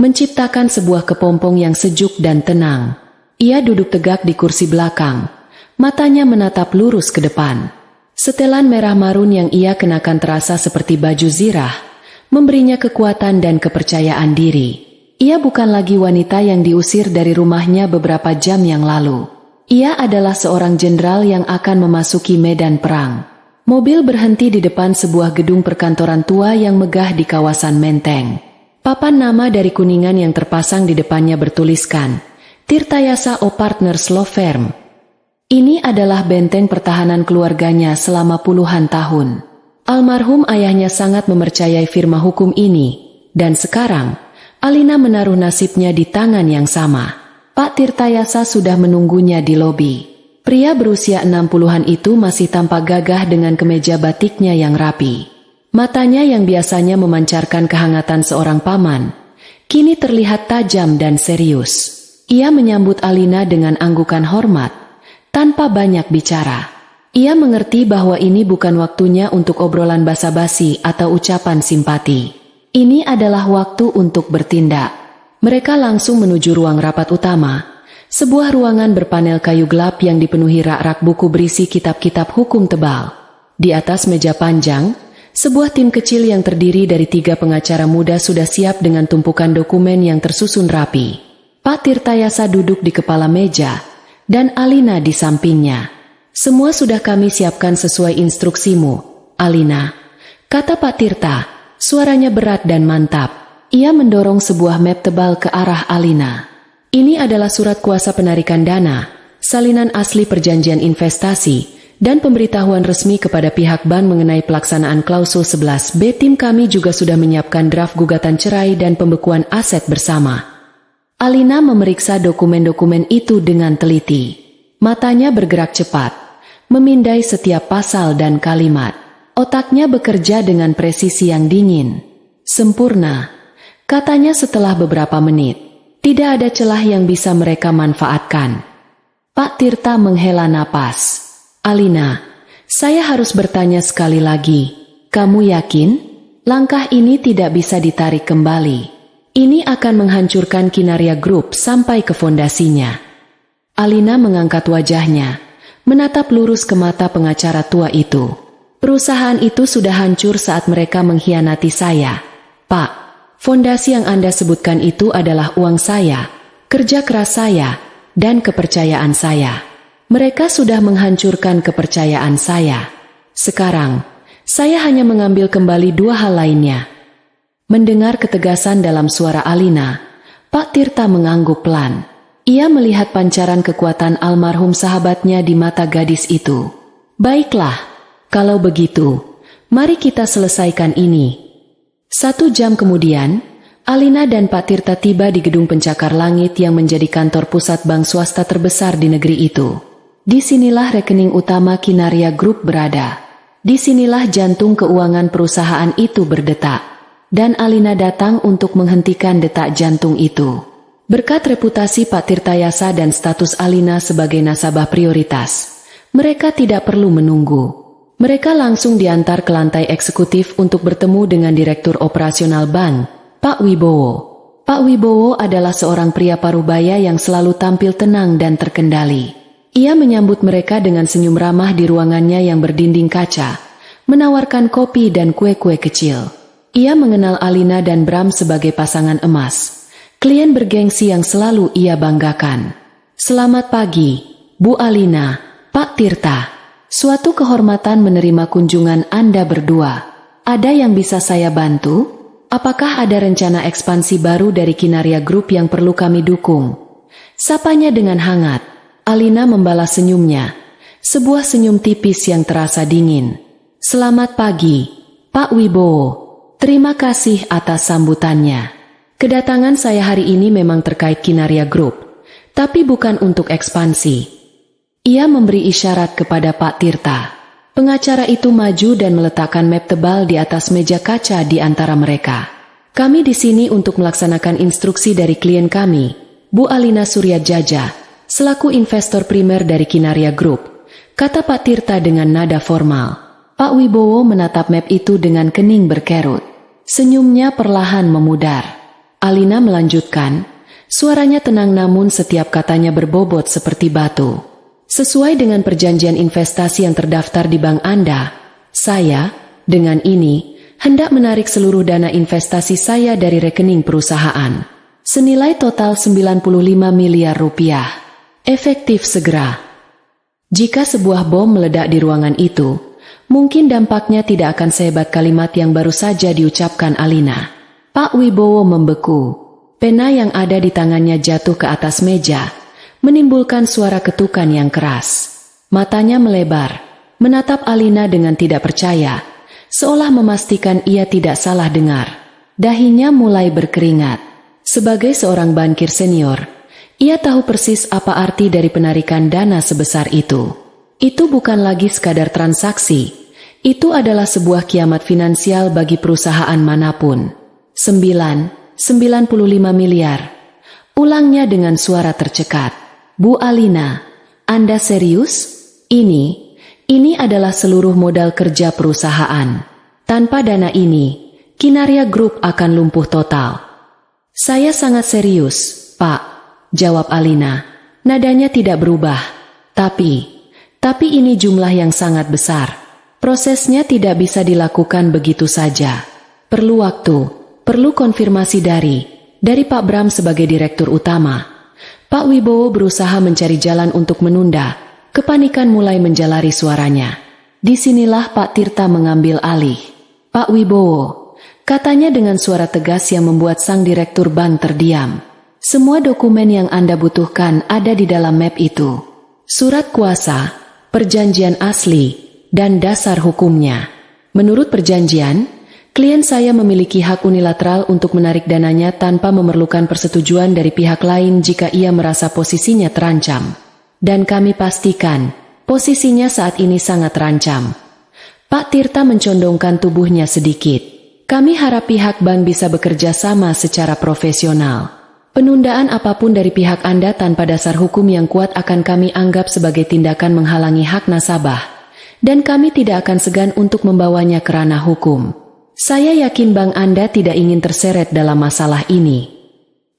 menciptakan sebuah kepompong yang sejuk dan tenang. Ia duduk tegak di kursi belakang, matanya menatap lurus ke depan. Setelan merah marun yang ia kenakan terasa seperti baju zirah, memberinya kekuatan dan kepercayaan diri. Ia bukan lagi wanita yang diusir dari rumahnya beberapa jam yang lalu. Ia adalah seorang jenderal yang akan memasuki medan perang. Mobil berhenti di depan sebuah gedung perkantoran tua yang megah di kawasan Menteng. Papan nama dari Kuningan yang terpasang di depannya bertuliskan, Tirtayasa O Partners Law Firm. Ini adalah benteng pertahanan keluarganya selama puluhan tahun. Almarhum ayahnya sangat mempercayai firma hukum ini, dan sekarang, Alina menaruh nasibnya di tangan yang sama. Pak Tirtayasa sudah menunggunya di lobi. Pria berusia 60-an itu masih tampak gagah dengan kemeja batiknya yang rapi. Matanya yang biasanya memancarkan kehangatan seorang paman, kini terlihat tajam dan serius. Ia menyambut Alina dengan anggukan hormat, tanpa banyak bicara. Ia mengerti bahwa ini bukan waktunya untuk obrolan basa-basi atau ucapan simpati. Ini adalah waktu untuk bertindak. Mereka langsung menuju ruang rapat utama, sebuah ruangan berpanel kayu gelap yang dipenuhi rak-rak buku berisi kitab-kitab hukum tebal. Di atas meja panjang, sebuah tim kecil yang terdiri dari 3 pengacara muda sudah siap dengan tumpukan dokumen yang tersusun rapi. Pak Tirtayasa duduk di kepala meja, dan Alina di sampingnya. Semua sudah kami siapkan sesuai instruksimu, Alina, kata Pak Tirta, suaranya berat dan mantap. Ia mendorong sebuah map tebal ke arah Alina. Ini adalah surat kuasa penarikan dana, salinan asli perjanjian investasi, dan pemberitahuan resmi kepada pihak bank mengenai pelaksanaan klausul 11B. Tim kami juga sudah menyiapkan draft gugatan cerai dan pembekuan aset bersama. Alina memeriksa dokumen-dokumen itu dengan teliti. Matanya bergerak cepat, memindai setiap pasal dan kalimat. Otaknya bekerja dengan presisi yang dingin. Sempurna, katanya setelah beberapa menit. Tidak ada celah yang bisa mereka manfaatkan. Pak Tirta menghela napas. Alina, saya harus bertanya sekali lagi. Kamu yakin? Langkah ini tidak bisa ditarik kembali. Ini akan menghancurkan Kinaria Group sampai ke fondasinya. Alina mengangkat wajahnya, menatap lurus ke mata pengacara tua itu. Perusahaan itu sudah hancur saat mereka mengkhianati saya. Pak, fondasi yang Anda sebutkan itu adalah uang saya, kerja keras saya, dan kepercayaan saya. Mereka sudah menghancurkan kepercayaan saya. Sekarang, saya hanya mengambil kembali 2 hal lainnya. Mendengar ketegasan dalam suara Alina, Pak Tirta mengangguk pelan. Ia melihat pancaran kekuatan almarhum sahabatnya di mata gadis itu. Baiklah, kalau begitu, mari kita selesaikan ini. 1 jam kemudian, Alina dan Pak Tirta tiba di gedung pencakar langit yang menjadi kantor pusat bank swasta terbesar di negeri itu. Disinilah rekening utama Kinaria Group berada. Disinilah jantung keuangan perusahaan itu berdetak. Dan Alina datang untuk menghentikan detak jantung itu. Berkat reputasi Pak Tirta Yasa dan status Alina sebagai nasabah prioritas, mereka tidak perlu menunggu. Mereka langsung diantar ke lantai eksekutif untuk bertemu dengan Direktur Operasional Bank, Pak Wibowo. Pak Wibowo adalah seorang pria parubaya yang selalu tampil tenang dan terkendali. Ia menyambut mereka dengan senyum ramah di ruangannya yang berdinding kaca, menawarkan kopi dan kue-kue kecil. Ia mengenal Alina dan Bram sebagai pasangan emas, klien bergengsi yang selalu ia banggakan. Selamat pagi, Bu Alina, Pak Tirta. Suatu kehormatan menerima kunjungan Anda berdua. Ada yang bisa saya bantu? Apakah ada rencana ekspansi baru dari Kinaria Group yang perlu kami dukung? Sapanya dengan hangat. Alina membalas senyumnya, sebuah senyum tipis yang terasa dingin. Selamat pagi, Pak Wibowo. Terima kasih atas sambutannya. Kedatangan saya hari ini memang terkait Kinaria Group, tapi bukan untuk ekspansi. Ia memberi isyarat kepada Pak Tirta. Pengacara itu maju dan meletakkan map tebal di atas meja kaca di antara mereka. Kami di sini untuk melaksanakan instruksi dari klien kami, Bu Alina Suryadjaja, selaku investor primer dari Kinaria Group, kata Pak Tirta dengan nada formal. Pak Wibowo menatap map itu dengan kening berkerut. Senyumnya perlahan memudar. Alina melanjutkan, suaranya tenang namun setiap katanya berbobot seperti batu. Sesuai dengan perjanjian investasi yang terdaftar di bank Anda, saya, dengan ini, hendak menarik seluruh dana investasi saya dari rekening perusahaan. Senilai total 95 miliar rupiah. Efektif segera. Jika sebuah bom meledak di ruangan itu, mungkin dampaknya tidak akan sehebat kalimat yang baru saja diucapkan Alina. Pak Wibowo membeku. Pena yang ada di tangannya jatuh ke atas meja, menimbulkan suara ketukan yang keras. Matanya melebar, menatap Alina dengan tidak percaya, seolah memastikan ia tidak salah dengar. Dahinya mulai berkeringat. Sebagai seorang bankir senior, ia tahu persis apa arti dari penarikan dana sebesar itu. Itu bukan lagi sekadar transaksi. Itu adalah sebuah kiamat finansial bagi perusahaan manapun. 95 miliar. Ulangnya dengan suara tercekat. Bu Alina, Anda serius? Ini adalah seluruh modal kerja perusahaan. Tanpa dana ini, Kinaria Group akan lumpuh total. Saya sangat serius, Pak, jawab Alina. Nadanya tidak berubah. Tapi ini jumlah yang sangat besar. Prosesnya tidak bisa dilakukan begitu saja. Perlu waktu, perlu konfirmasi dari Pak Bram sebagai direktur utama. Pak Wibowo berusaha mencari jalan untuk menunda. Kepanikan mulai menjalari suaranya. Disinilah Pak Tirta mengambil alih. Pak Wibowo, katanya dengan suara tegas yang membuat sang direktur bank terdiam. Semua dokumen yang Anda butuhkan ada di dalam map itu. Surat kuasa, perjanjian asli, dan dasar hukumnya. Menurut perjanjian, klien saya memiliki hak unilateral untuk menarik dananya tanpa memerlukan persetujuan dari pihak lain jika ia merasa posisinya terancam. Dan kami pastikan, posisinya saat ini sangat terancam. Pak Tirta mencondongkan tubuhnya sedikit. Kami harap pihak bank bisa bekerja sama secara profesional. Penundaan apapun dari pihak Anda tanpa dasar hukum yang kuat akan kami anggap sebagai tindakan menghalangi hak nasabah. Dan kami tidak akan segan untuk membawanya ke ranah hukum. Saya yakin bank Anda tidak ingin terseret dalam masalah ini.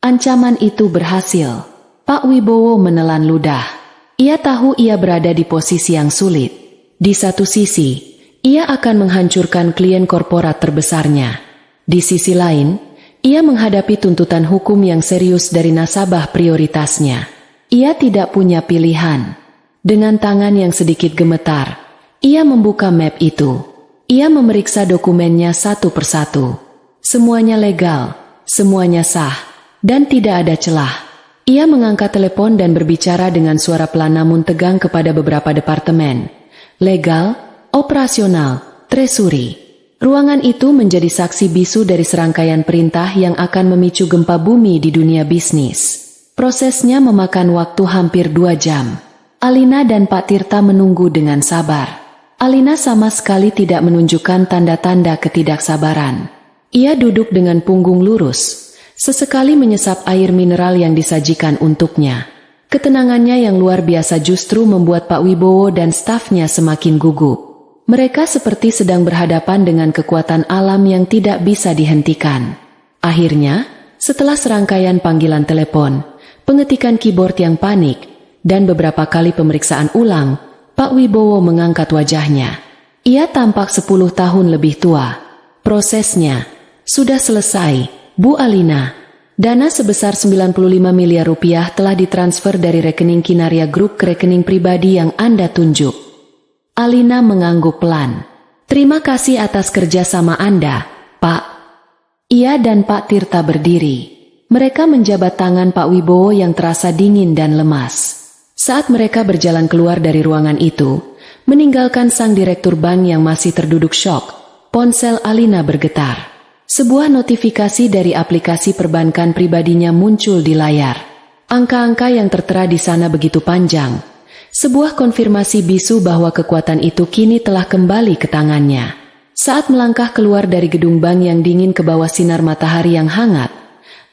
Ancaman itu berhasil. Pak Wibowo menelan ludah. Ia tahu ia berada di posisi yang sulit. Di satu sisi, ia akan menghancurkan klien korporat terbesarnya. Di sisi lain, ia menghadapi tuntutan hukum yang serius dari nasabah prioritasnya. Ia tidak punya pilihan. Dengan tangan yang sedikit gemetar, ia membuka map itu. Ia memeriksa dokumennya satu persatu. Semuanya legal, semuanya sah, dan tidak ada celah. Ia mengangkat telepon dan berbicara dengan suara pelan namun tegang kepada beberapa departemen. Legal, operasional, treasury. Ruangan itu menjadi saksi bisu dari serangkaian perintah yang akan memicu gempa bumi di dunia bisnis. Prosesnya memakan waktu hampir 2 jam. Alina dan Pak Tirta menunggu dengan sabar. Alina sama sekali tidak menunjukkan tanda-tanda ketidaksabaran. Ia duduk dengan punggung lurus, sesekali menyesap air mineral yang disajikan untuknya. Ketenangannya yang luar biasa justru membuat Pak Wibowo dan stafnya semakin gugup. Mereka seperti sedang berhadapan dengan kekuatan alam yang tidak bisa dihentikan. Akhirnya, setelah serangkaian panggilan telepon, pengetikan keyboard yang panik, dan beberapa kali pemeriksaan ulang, Pak Wibowo mengangkat wajahnya. Ia tampak 10 tahun lebih tua. Prosesnya sudah selesai, Bu Alina. Dana sebesar 95 miliar rupiah telah ditransfer dari rekening Kinaria Group ke rekening pribadi yang Anda tunjuk. Alina mengangguk pelan. Terima kasih atas kerjasama Anda, Pak. Ia dan Pak Tirta berdiri. Mereka menjabat tangan Pak Wibowo yang terasa dingin dan lemas. Saat mereka berjalan keluar dari ruangan itu, meninggalkan sang direktur bank yang masih terduduk syok, ponsel Alina bergetar. Sebuah notifikasi dari aplikasi perbankan pribadinya muncul di layar. Angka-angka yang tertera di sana begitu panjang. Sebuah konfirmasi bisu bahwa kekuatan itu kini telah kembali ke tangannya. Saat melangkah keluar dari gedung bank yang dingin ke bawah sinar matahari yang hangat,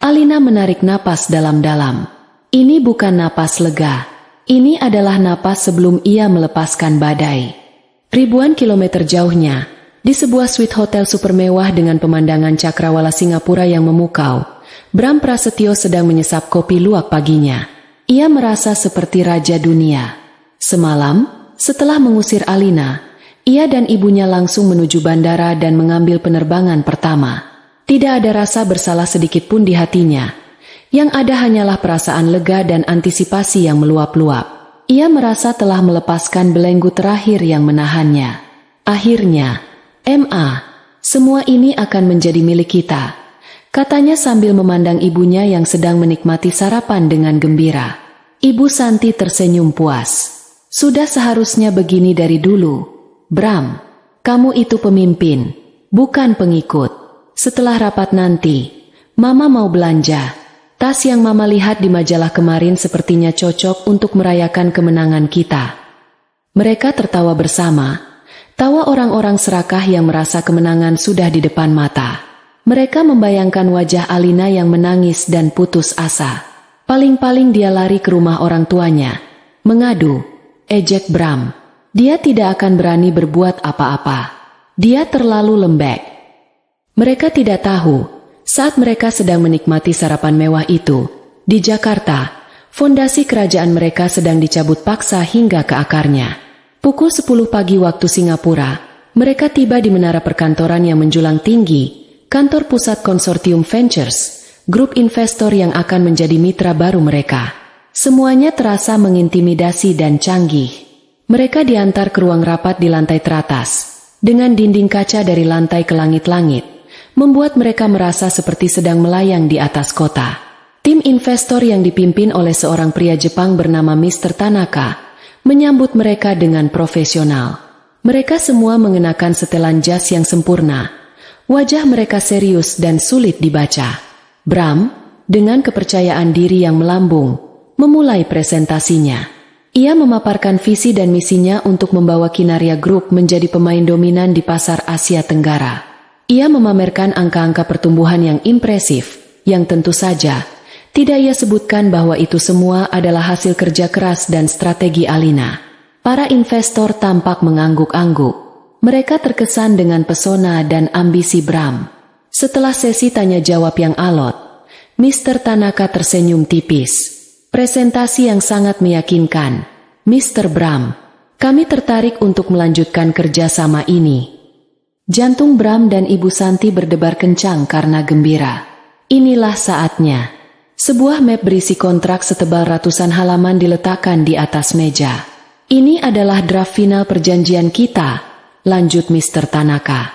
Alina menarik napas dalam-dalam. Ini bukan napas lega. Ini adalah napas sebelum ia melepaskan badai. Ribuan kilometer jauhnya, di sebuah suite hotel super mewah dengan pemandangan cakrawala Singapura yang memukau, Bram Prasetyo sedang menyesap kopi luwak paginya. Ia merasa seperti raja dunia. Semalam, setelah mengusir Alina, ia dan ibunya langsung menuju bandara dan mengambil penerbangan pertama. Tidak ada rasa bersalah sedikit pun di hatinya. Yang ada hanyalah perasaan lega dan antisipasi yang meluap-luap. Ia merasa telah melepaskan belenggu terakhir yang menahannya. Akhirnya, semua ini akan menjadi milik kita, katanya sambil memandang ibunya yang sedang menikmati sarapan dengan gembira. Ibu Santi tersenyum puas. Sudah seharusnya begini dari dulu. Bram, kamu itu pemimpin, bukan pengikut. Setelah rapat nanti, Mama mau belanja. Tas yang Mama lihat di majalah kemarin sepertinya cocok untuk merayakan kemenangan kita. Mereka tertawa bersama. Tawa orang-orang serakah yang merasa kemenangan sudah di depan mata. Mereka membayangkan wajah Alina yang menangis dan putus asa. Paling-paling dia lari ke rumah orang tuanya. Mengadu, ejek Bram. Dia tidak akan berani berbuat apa-apa. Dia terlalu lembek. Mereka tidak tahu, saat mereka sedang menikmati sarapan mewah itu, di Jakarta, fondasi kerajaan mereka sedang dicabut paksa hingga ke akarnya. Pukul 10 pagi waktu Singapura, mereka tiba di menara perkantoran yang menjulang tinggi, kantor pusat konsortium Ventures, grup investor yang akan menjadi mitra baru mereka. Semuanya terasa mengintimidasi dan canggih. Mereka diantar ke ruang rapat di lantai teratas, dengan dinding kaca dari lantai ke langit-langit, membuat mereka merasa seperti sedang melayang di atas kota. Tim investor yang dipimpin oleh seorang pria Jepang bernama Mr. Tanaka menyambut mereka dengan profesional. Mereka semua mengenakan setelan jas yang sempurna. Wajah mereka serius dan sulit dibaca. Bram, dengan kepercayaan diri yang melambung, memulai presentasinya. Ia memaparkan visi dan misinya untuk membawa Kinaria Group menjadi pemain dominan di pasar Asia Tenggara. Ia memamerkan angka-angka pertumbuhan yang impresif, yang tentu saja tidak ia sebutkan bahwa itu semua adalah hasil kerja keras dan strategi Alina. Para investor tampak mengangguk-angguk. Mereka terkesan dengan pesona dan ambisi Bram. Setelah sesi tanya jawab yang alot, Mr. Tanaka tersenyum tipis. Presentasi yang sangat meyakinkan. Mr. Bram, kami tertarik untuk melanjutkan kerjasama ini. Jantung Bram dan Ibu Santi berdebar kencang karena gembira. Inilah saatnya. Sebuah map berisi kontrak setebal ratusan halaman diletakkan di atas meja. Ini adalah draft final perjanjian kita, lanjut Mr. Tanaka.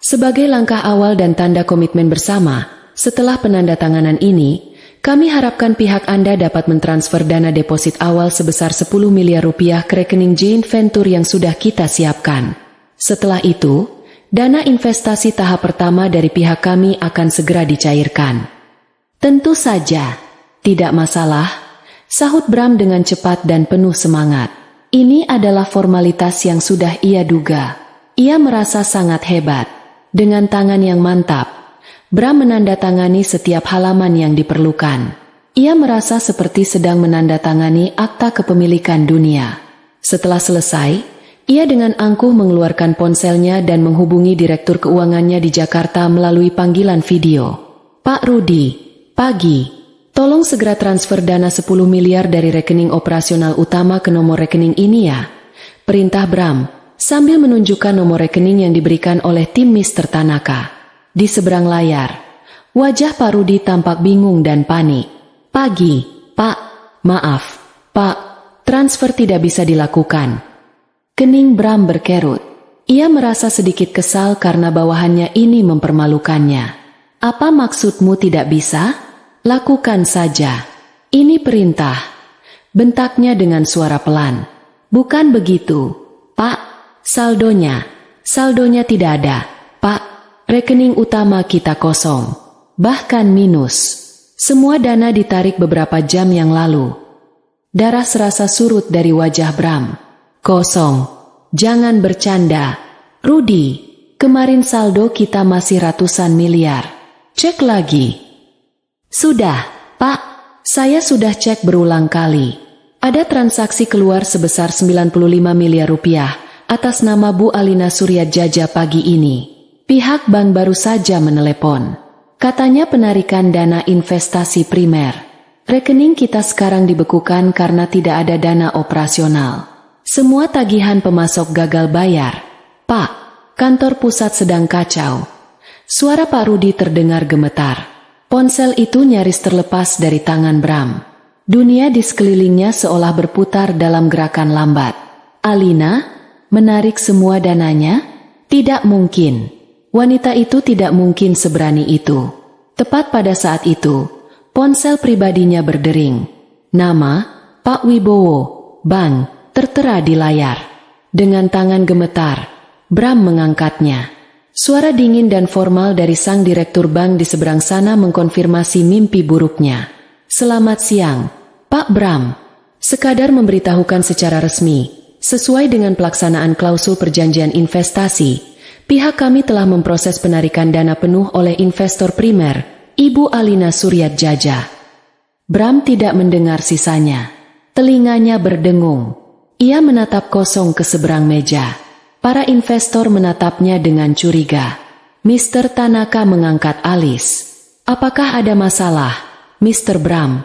Sebagai langkah awal dan tanda komitmen bersama, setelah penandatanganan ini, kami harapkan pihak Anda dapat mentransfer dana deposit awal sebesar 10 miliar rupiah ke rekening joint venture yang sudah kita siapkan. Setelah itu, dana investasi tahap pertama dari pihak kami akan segera dicairkan. Tentu saja, tidak masalah, sahut Bram dengan cepat dan penuh semangat. Ini adalah formalitas yang sudah ia duga. Ia merasa sangat hebat. Dengan tangan yang mantap, Bram menandatangani setiap halaman yang diperlukan. Ia merasa seperti sedang menandatangani akta kepemilikan dunia. Setelah selesai, ia dengan angkuh mengeluarkan ponselnya dan menghubungi direktur keuangannya di Jakarta melalui panggilan video. Pak Rudi, pagi. Tolong segera transfer dana 10 miliar dari rekening operasional utama ke nomor rekening ini ya. Perintah Bram, sambil menunjukkan nomor rekening yang diberikan oleh tim Mr. Tanaka. Di seberang layar, wajah Pak Rudi tampak bingung dan panik. Pagi, Pak. Maaf, Pak. Transfer tidak bisa dilakukan. Kening Bram berkerut. Ia merasa sedikit kesal karena bawahannya ini mempermalukannya. Apa maksudmu tidak bisa? Lakukan saja. Ini perintah. Bentaknya dengan suara pelan. Bukan begitu, Pak. Saldonya tidak ada, Pak. Rekening utama kita kosong. Bahkan minus. Semua dana ditarik beberapa jam yang lalu. Darah serasa surut dari wajah Bram. Kosong. Jangan bercanda. Rudi, kemarin saldo kita masih ratusan miliar. Cek lagi. Sudah, Pak. Saya sudah cek berulang kali. Ada transaksi keluar sebesar 95 miliar rupiah atas nama Bu Alina Suryat Jaja pagi ini. Pihak bank baru saja menelepon. Katanya penarikan dana investasi primer. Rekening kita sekarang dibekukan karena tidak ada dana operasional. Semua tagihan pemasok gagal bayar. Pak, kantor pusat sedang kacau. Suara Pak Rudi terdengar gemetar. Ponsel itu nyaris terlepas dari tangan Bram. Dunia di sekelilingnya seolah berputar dalam gerakan lambat. Alina, menarik semua dananya? Tidak mungkin. Wanita itu tidak mungkin seberani itu. Tepat pada saat itu, ponsel pribadinya berdering. Nama, Pak Wibowo, Bank, tertera di layar. Dengan tangan gemetar, Bram mengangkatnya. Suara dingin dan formal dari sang direktur bank di seberang sana mengkonfirmasi mimpi buruknya. Selamat siang, Pak Bram. Sekadar memberitahukan secara resmi, sesuai dengan pelaksanaan klausul perjanjian investasi, pihak kami telah memproses penarikan dana penuh oleh investor primer, Ibu Alina Suryat Jaja. Bram tidak mendengar sisanya. Telinganya berdengung. Ia menatap kosong ke seberang meja. Para investor menatapnya dengan curiga. Mr. Tanaka mengangkat alis. Apakah ada masalah, Mr. Bram?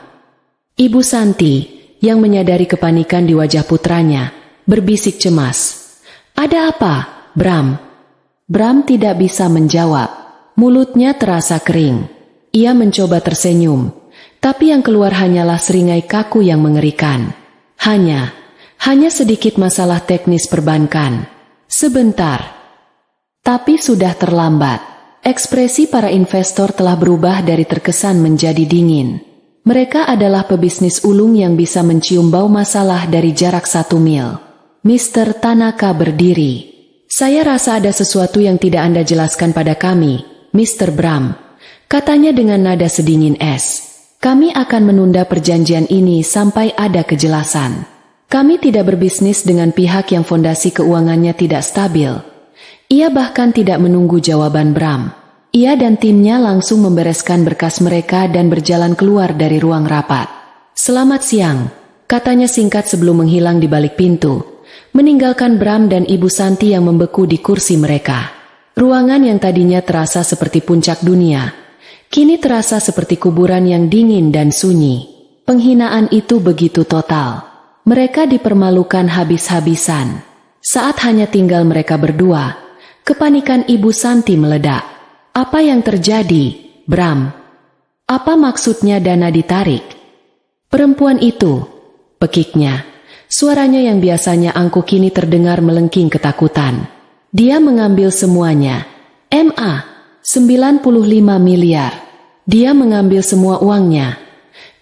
Ibu Santi, yang menyadari kepanikan di wajah putranya, berbisik cemas. Ada apa, Bram? Bram tidak bisa menjawab. Mulutnya terasa kering. Ia mencoba tersenyum, tapi yang keluar hanyalah seringai kaku yang mengerikan. Hanya sedikit masalah teknis perbankan. Sebentar. Tapi sudah terlambat. Ekspresi para investor telah berubah dari terkesan menjadi dingin. Mereka adalah pebisnis ulung yang bisa mencium bau masalah dari jarak 1 mil. Mr. Tanaka berdiri. Saya rasa ada sesuatu yang tidak Anda jelaskan pada kami, Mr. Bram. Katanya dengan nada sedingin es. Kami akan menunda perjanjian ini sampai ada kejelasan. Kami tidak berbisnis dengan pihak yang fondasi keuangannya tidak stabil. Ia bahkan tidak menunggu jawaban Bram. Ia dan timnya langsung membereskan berkas mereka dan berjalan keluar dari ruang rapat. Selamat siang, katanya singkat sebelum menghilang di balik pintu. Meninggalkan Bram dan Ibu Santi yang membeku di kursi mereka. Ruangan yang tadinya terasa seperti puncak dunia, kini terasa seperti kuburan yang dingin dan sunyi. Penghinaan itu begitu total. Mereka dipermalukan habis-habisan. Saat hanya tinggal mereka berdua, kepanikan Ibu Santi meledak. Apa yang terjadi, Bram? Apa maksudnya dana ditarik? Perempuan itu, pekiknya. Suaranya yang biasanya angkuh kini terdengar melengking ketakutan. Dia mengambil semuanya. MA, 95 miliar. Dia mengambil semua uangnya,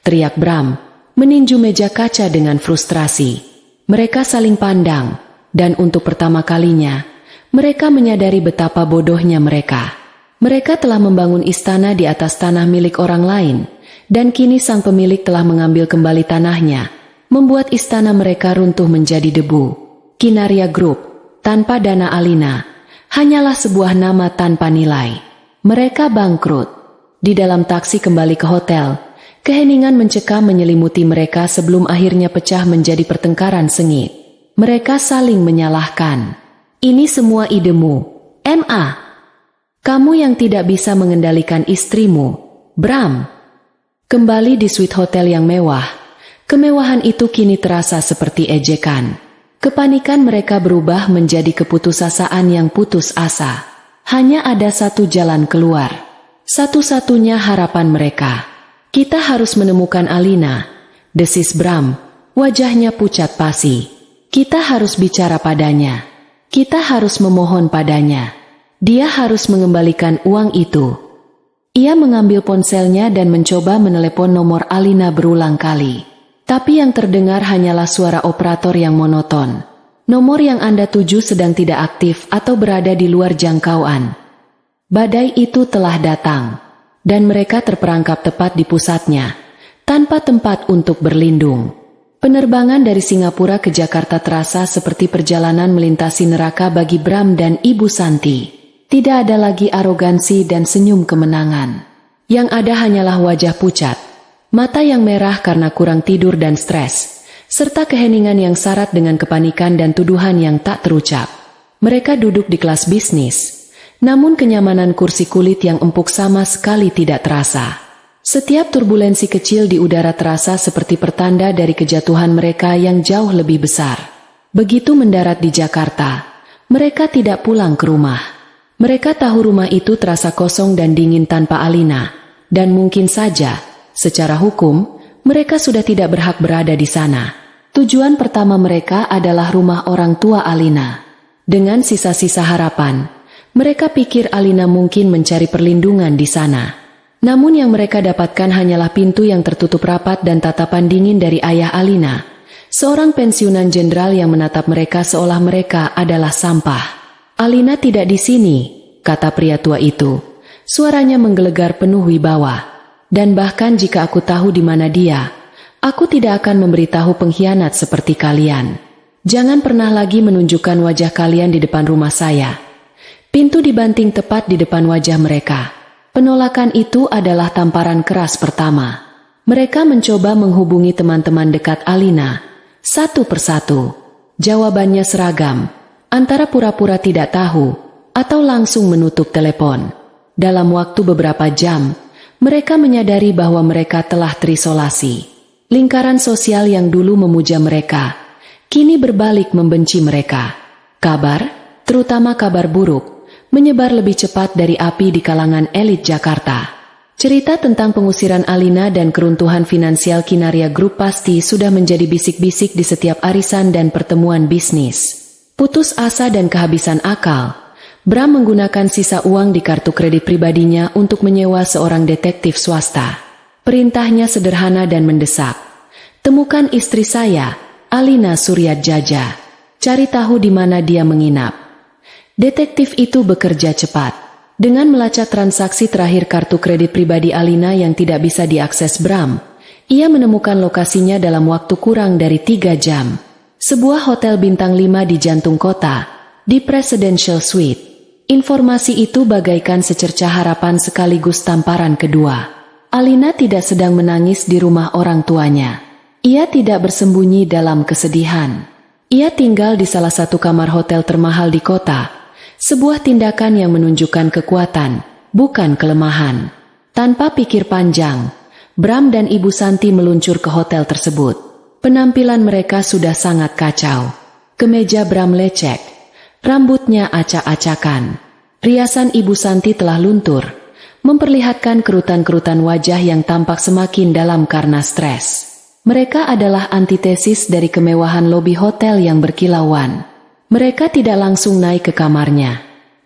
teriak Bram, meninju meja kaca dengan frustrasi. Mereka saling pandang, dan untuk pertama kalinya, mereka menyadari betapa bodohnya mereka. Mereka telah membangun istana di atas tanah milik orang lain, dan kini sang pemilik telah mengambil kembali tanahnya, membuat istana mereka runtuh menjadi debu. Kinaria Group, tanpa dana Alina, hanyalah sebuah nama tanpa nilai. Mereka bangkrut. Di dalam taksi kembali ke hotel, keheningan mencekam menyelimuti mereka sebelum akhirnya pecah menjadi pertengkaran sengit. Mereka saling menyalahkan. Ini semua idemu, MA. Kamu yang tidak bisa mengendalikan istrimu, Bram. Kembali di suite hotel yang mewah, kemewahan itu kini terasa seperti ejekan. Kepanikan mereka berubah menjadi keputusasaan yang putus asa. Hanya ada satu jalan keluar. Satu-satunya harapan mereka. Kita harus menemukan Alina, desis Bram, wajahnya pucat pasi. Kita harus bicara padanya. Kita harus memohon padanya. Dia harus mengembalikan uang itu. Ia mengambil ponselnya dan mencoba menelepon nomor Alina berulang kali. Tapi yang terdengar hanyalah suara operator yang monoton. Nomor yang Anda tuju sedang tidak aktif atau berada di luar jangkauan. Badai itu telah datang, dan mereka terperangkap tepat di pusatnya, tanpa tempat untuk berlindung. Penerbangan dari Singapura ke Jakarta terasa seperti perjalanan melintasi neraka bagi Bram dan Ibu Santi. Tidak ada lagi arogansi dan senyum kemenangan. Yang ada hanyalah wajah pucat, mata yang merah karena kurang tidur dan stres, serta keheningan yang syarat dengan kepanikan dan tuduhan yang tak terucap. Mereka duduk di kelas bisnis. Namun kenyamanan kursi kulit yang empuk sama sekali tidak terasa. Setiap turbulensi kecil di udara terasa seperti pertanda dari kejatuhan mereka yang jauh lebih besar. Begitu mendarat di Jakarta, mereka tidak pulang ke rumah. Mereka tahu rumah itu terasa kosong dan dingin tanpa Alina, dan mungkin saja, secara hukum, mereka sudah tidak berhak berada di sana. Tujuan pertama mereka adalah rumah orang tua Alina. Dengan sisa-sisa harapan, mereka pikir Alina mungkin mencari perlindungan di sana. Namun yang mereka dapatkan hanyalah pintu yang tertutup rapat dan tatapan dingin dari ayah Alina, seorang pensiunan jenderal yang menatap mereka seolah mereka adalah sampah. Alina tidak di sini, kata pria tua itu. Suaranya menggelegar penuh wibawa. Dan bahkan jika aku tahu di mana dia, aku tidak akan memberitahu pengkhianat seperti kalian. Jangan pernah lagi menunjukkan wajah kalian di depan rumah saya. Pintu dibanting tepat di depan wajah mereka. Penolakan itu adalah tamparan keras pertama. Mereka mencoba menghubungi teman-teman dekat Alina, satu persatu. Jawabannya seragam, antara pura-pura tidak tahu, atau langsung menutup telepon. Dalam waktu beberapa jam, mereka menyadari bahwa mereka telah terisolasi. Lingkaran sosial yang dulu memuja mereka, kini berbalik membenci mereka. Kabar, terutama kabar buruk, menyebar lebih cepat dari api di kalangan elit Jakarta. Cerita tentang pengusiran Alina dan keruntuhan finansial Kinaria Group pasti sudah menjadi bisik-bisik di setiap arisan dan pertemuan bisnis. Putus asa dan kehabisan akal, Bram menggunakan sisa uang di kartu kredit pribadinya untuk menyewa seorang detektif swasta. Perintahnya sederhana dan mendesak. Temukan istri saya, Alina Suryatjaja. Cari tahu di mana dia menginap. Detektif itu bekerja cepat. Dengan melacak transaksi terakhir kartu kredit pribadi Alina yang tidak bisa diakses Bram, ia menemukan lokasinya dalam waktu kurang dari 3 jam. Sebuah hotel bintang 5 di jantung kota, di Presidential Suite. Informasi itu bagaikan secercah harapan sekaligus tamparan kedua. Alina tidak sedang menangis di rumah orang tuanya. Ia tidak bersembunyi dalam kesedihan. Ia tinggal di salah satu kamar hotel termahal di kota. Sebuah tindakan yang menunjukkan kekuatan, bukan kelemahan. Tanpa pikir panjang, Bram dan Ibu Santi meluncur ke hotel tersebut. Penampilan mereka sudah sangat kacau. Kemeja Bram lecek, rambutnya acak-acakan. Riasan Ibu Santi telah luntur, memperlihatkan kerutan-kerutan wajah yang tampak semakin dalam karena stres. Mereka adalah antitesis dari kemewahan lobi hotel yang berkilauan. Mereka tidak langsung naik ke kamarnya.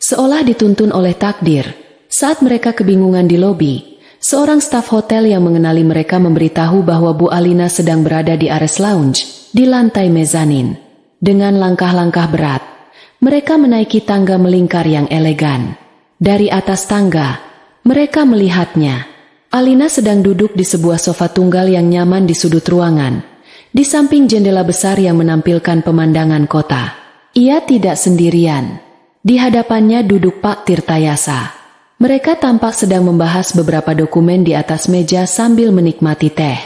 Seolah dituntun oleh takdir, saat mereka kebingungan di lobi, seorang staf hotel yang mengenali mereka memberitahu bahwa Bu Alina sedang berada di Ares Lounge, di lantai mezanin. Dengan langkah-langkah berat, mereka menaiki tangga melingkar yang elegan. Dari atas tangga, mereka melihatnya. Alina sedang duduk di sebuah sofa tunggal yang nyaman di sudut ruangan, di samping jendela besar yang menampilkan pemandangan kota. Ia tidak sendirian. Di hadapannya duduk Pak Tirtayasa. Mereka tampak sedang membahas beberapa dokumen di atas meja sambil menikmati teh.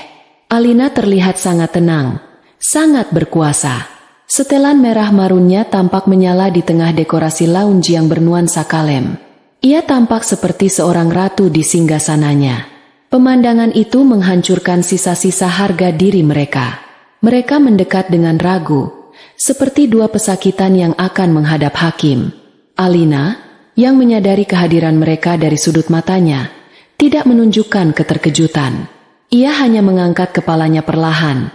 Alina terlihat sangat tenang, sangat berkuasa. Setelan merah marunnya tampak menyala di tengah dekorasi lounge yang bernuansa kalem. Ia tampak seperti seorang ratu di singgasananya. Pemandangan itu menghancurkan sisa-sisa harga diri mereka. Mereka mendekat dengan ragu, seperti dua pesakitan yang akan menghadap hakim. Alina, yang menyadari kehadiran mereka dari sudut matanya, tidak menunjukkan keterkejutan. Ia hanya mengangkat kepalanya perlahan.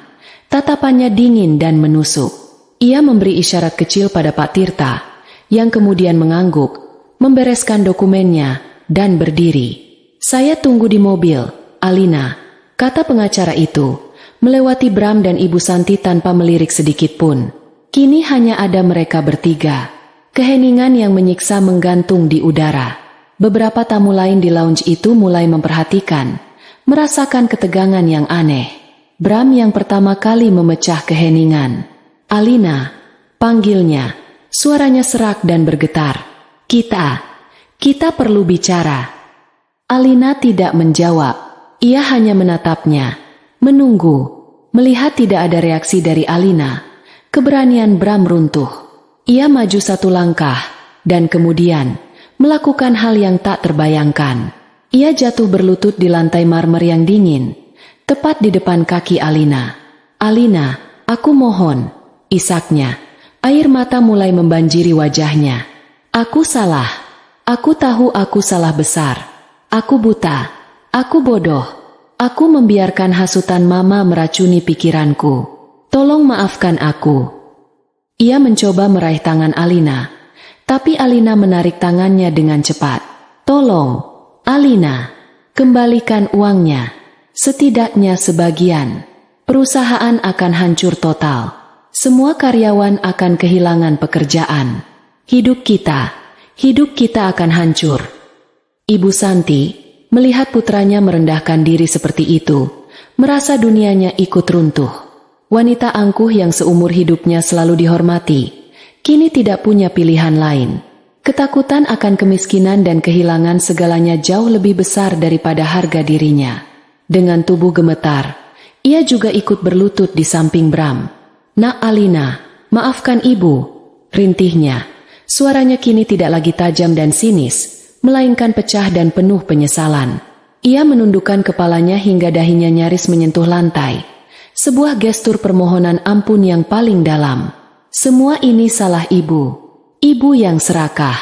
Tatapannya dingin dan menusuk. Ia memberi isyarat kecil pada Pak Tirta, yang kemudian mengangguk, membereskan dokumennya, dan berdiri. "Saya tunggu di mobil, Alina," kata pengacara itu, melewati Bram dan Ibu Santi tanpa melirik sedikit pun. Kini hanya ada mereka bertiga. Keheningan yang menyiksa menggantung di udara. Beberapa tamu lain di lounge itu mulai memperhatikan, merasakan ketegangan yang aneh. Bram yang pertama kali memecah keheningan. "Alina," panggilnya. Suaranya serak dan bergetar. Kita perlu bicara." Alina tidak menjawab. Ia hanya menatapnya, menunggu. Melihat tidak ada reaksi dari Alina, keberanian Bram runtuh. Ia maju satu langkah, dan kemudian melakukan hal yang tak terbayangkan. Ia jatuh berlutut di lantai marmer yang dingin, tepat di depan kaki Alina. "Alina, aku mohon," isaknya. Air mata mulai membanjiri wajahnya. "Aku salah. Aku tahu aku salah besar. Aku buta. Aku bodoh. Aku membiarkan hasutan mama meracuni pikiranku. Tolong maafkan aku." Ia mencoba meraih tangan Alina, tapi Alina menarik tangannya dengan cepat. "Tolong, Alina, kembalikan uangnya. Setidaknya sebagian. Perusahaan akan hancur total. Semua karyawan akan kehilangan pekerjaan. Hidup kita akan hancur." Ibu Santi, melihat putranya merendahkan diri seperti itu, merasa dunianya ikut runtuh. Wanita angkuh yang seumur hidupnya selalu dihormati, kini tidak punya pilihan lain. Ketakutan akan kemiskinan dan kehilangan segalanya jauh lebih besar daripada harga dirinya. Dengan tubuh gemetar, ia juga ikut berlutut di samping Bram. "Nak Alina, maafkan ibu," rintihnya. Suaranya kini tidak lagi tajam dan sinis, melainkan pecah dan penuh penyesalan. Ia menundukkan kepalanya hingga dahinya nyaris menyentuh lantai. Sebuah gestur permohonan ampun yang paling dalam. "Semua ini salah ibu. Ibu yang serakah.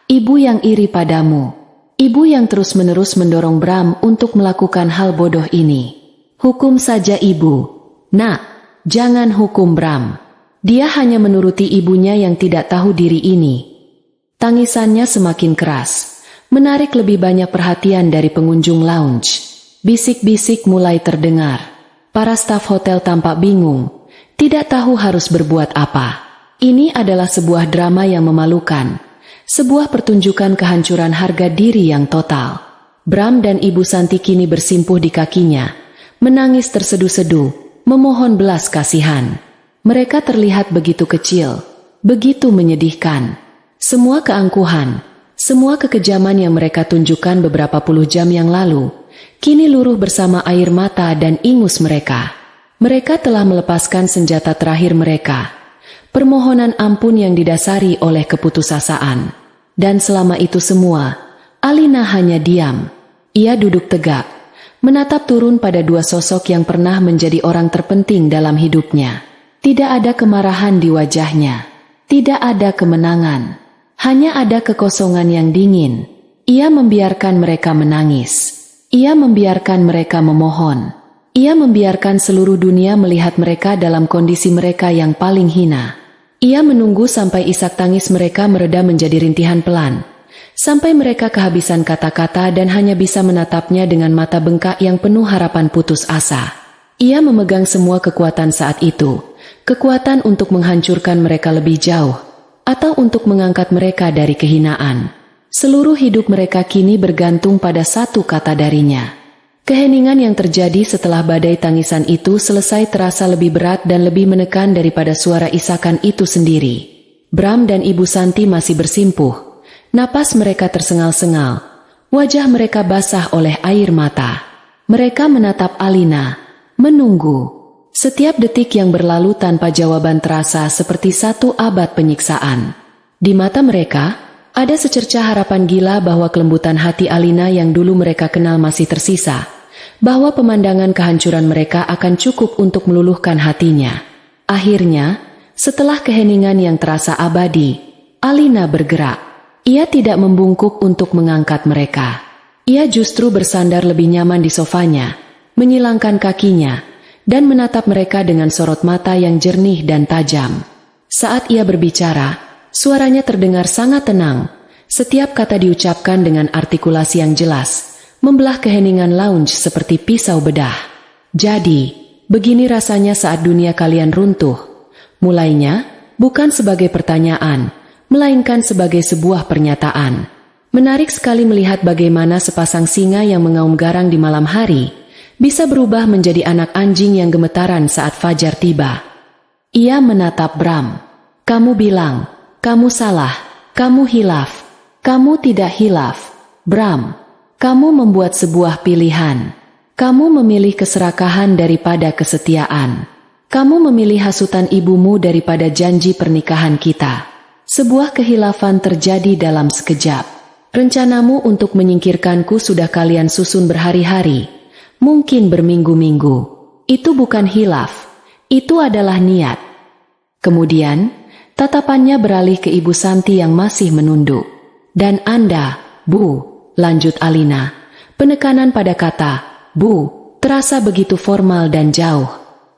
Ibu yang iri padamu. Ibu yang terus-menerus mendorong Bram untuk melakukan hal bodoh ini. Hukum saja ibu. Nak, jangan hukum Bram. Dia hanya menuruti ibunya yang tidak tahu diri ini." Tangisannya semakin keras, menarik lebih banyak perhatian dari pengunjung lounge. Bisik-bisik mulai terdengar. Para staf hotel tampak bingung, tidak tahu harus berbuat apa. Ini adalah sebuah drama yang memalukan, sebuah pertunjukan kehancuran harga diri yang total. Bram dan Ibu Santi kini bersimpuh di kakinya, menangis terseduh-seduh, memohon belas kasihan. Mereka terlihat begitu kecil, begitu menyedihkan. Semua keangkuhan, semua kekejaman yang mereka tunjukkan beberapa puluh jam yang lalu, kini luruh bersama air mata dan ingus mereka. Mereka telah melepaskan senjata terakhir mereka. Permohonan ampun yang didasari oleh keputusasaan. Dan selama itu semua, Alina hanya diam. Ia duduk tegak, menatap turun pada dua sosok yang pernah menjadi orang terpenting dalam hidupnya. Tidak ada kemarahan di wajahnya. Tidak ada kemenangan. Hanya ada kekosongan yang dingin. Ia membiarkan mereka menangis. Ia membiarkan mereka memohon. Ia membiarkan seluruh dunia melihat mereka dalam kondisi mereka yang paling hina. Ia menunggu sampai isak tangis mereka mereda menjadi rintihan pelan. Sampai mereka kehabisan kata-kata dan hanya bisa menatapnya dengan mata bengkak yang penuh harapan putus asa. Ia memegang semua kekuatan saat itu. Kekuatan untuk menghancurkan mereka lebih jauh. Atau untuk mengangkat mereka dari kehinaan. Seluruh hidup mereka kini bergantung pada satu kata darinya. Keheningan yang terjadi setelah badai tangisan itu selesai terasa lebih berat dan lebih menekan daripada suara isakan itu sendiri. Bram dan Ibu Santi masih bersimpuh. Napas mereka tersengal-sengal. Wajah mereka basah oleh air mata. Mereka menatap Alina, menunggu. Setiap detik yang berlalu tanpa jawaban terasa seperti satu abad penyiksaan. Di mata mereka, ada secercah harapan gila bahwa kelembutan hati Alina yang dulu mereka kenal masih tersisa. Bahwa pemandangan kehancuran mereka akan cukup untuk meluluhkan hatinya. Akhirnya, setelah keheningan yang terasa abadi, Alina bergerak. Ia tidak membungkuk untuk mengangkat mereka. Ia justru bersandar lebih nyaman di sofanya, menyilangkan kakinya, dan menatap mereka dengan sorot mata yang jernih dan tajam. Saat ia berbicara, suaranya terdengar sangat tenang. Setiap kata diucapkan dengan artikulasi yang jelas, membelah keheningan lounge seperti pisau bedah. Jadi, begini rasanya saat dunia kalian runtuh. Mulainya, bukan sebagai pertanyaan, melainkan sebagai sebuah pernyataan. Menarik sekali melihat bagaimana sepasang singa yang mengaum garang di malam hari, bisa berubah menjadi anak anjing yang gemetaran saat fajar tiba. Ia menatap Bram. Kamu bilang, kamu salah, kamu hilaf. Kamu tidak hilaf, Bram. Kamu membuat sebuah pilihan. Kamu memilih keserakahan daripada kesetiaan. Kamu memilih hasutan ibumu daripada janji pernikahan kita. Sebuah kehilafan terjadi dalam sekejap. Rencanamu untuk menyingkirkanku sudah kalian susun berhari-hari, mungkin berminggu-minggu. Itu bukan hilaf, itu adalah niat. Kemudian, tatapannya beralih ke Ibu Santi yang masih menunduk. Dan Anda, Bu, lanjut Alina. Penekanan pada kata, Bu, terasa begitu formal dan jauh.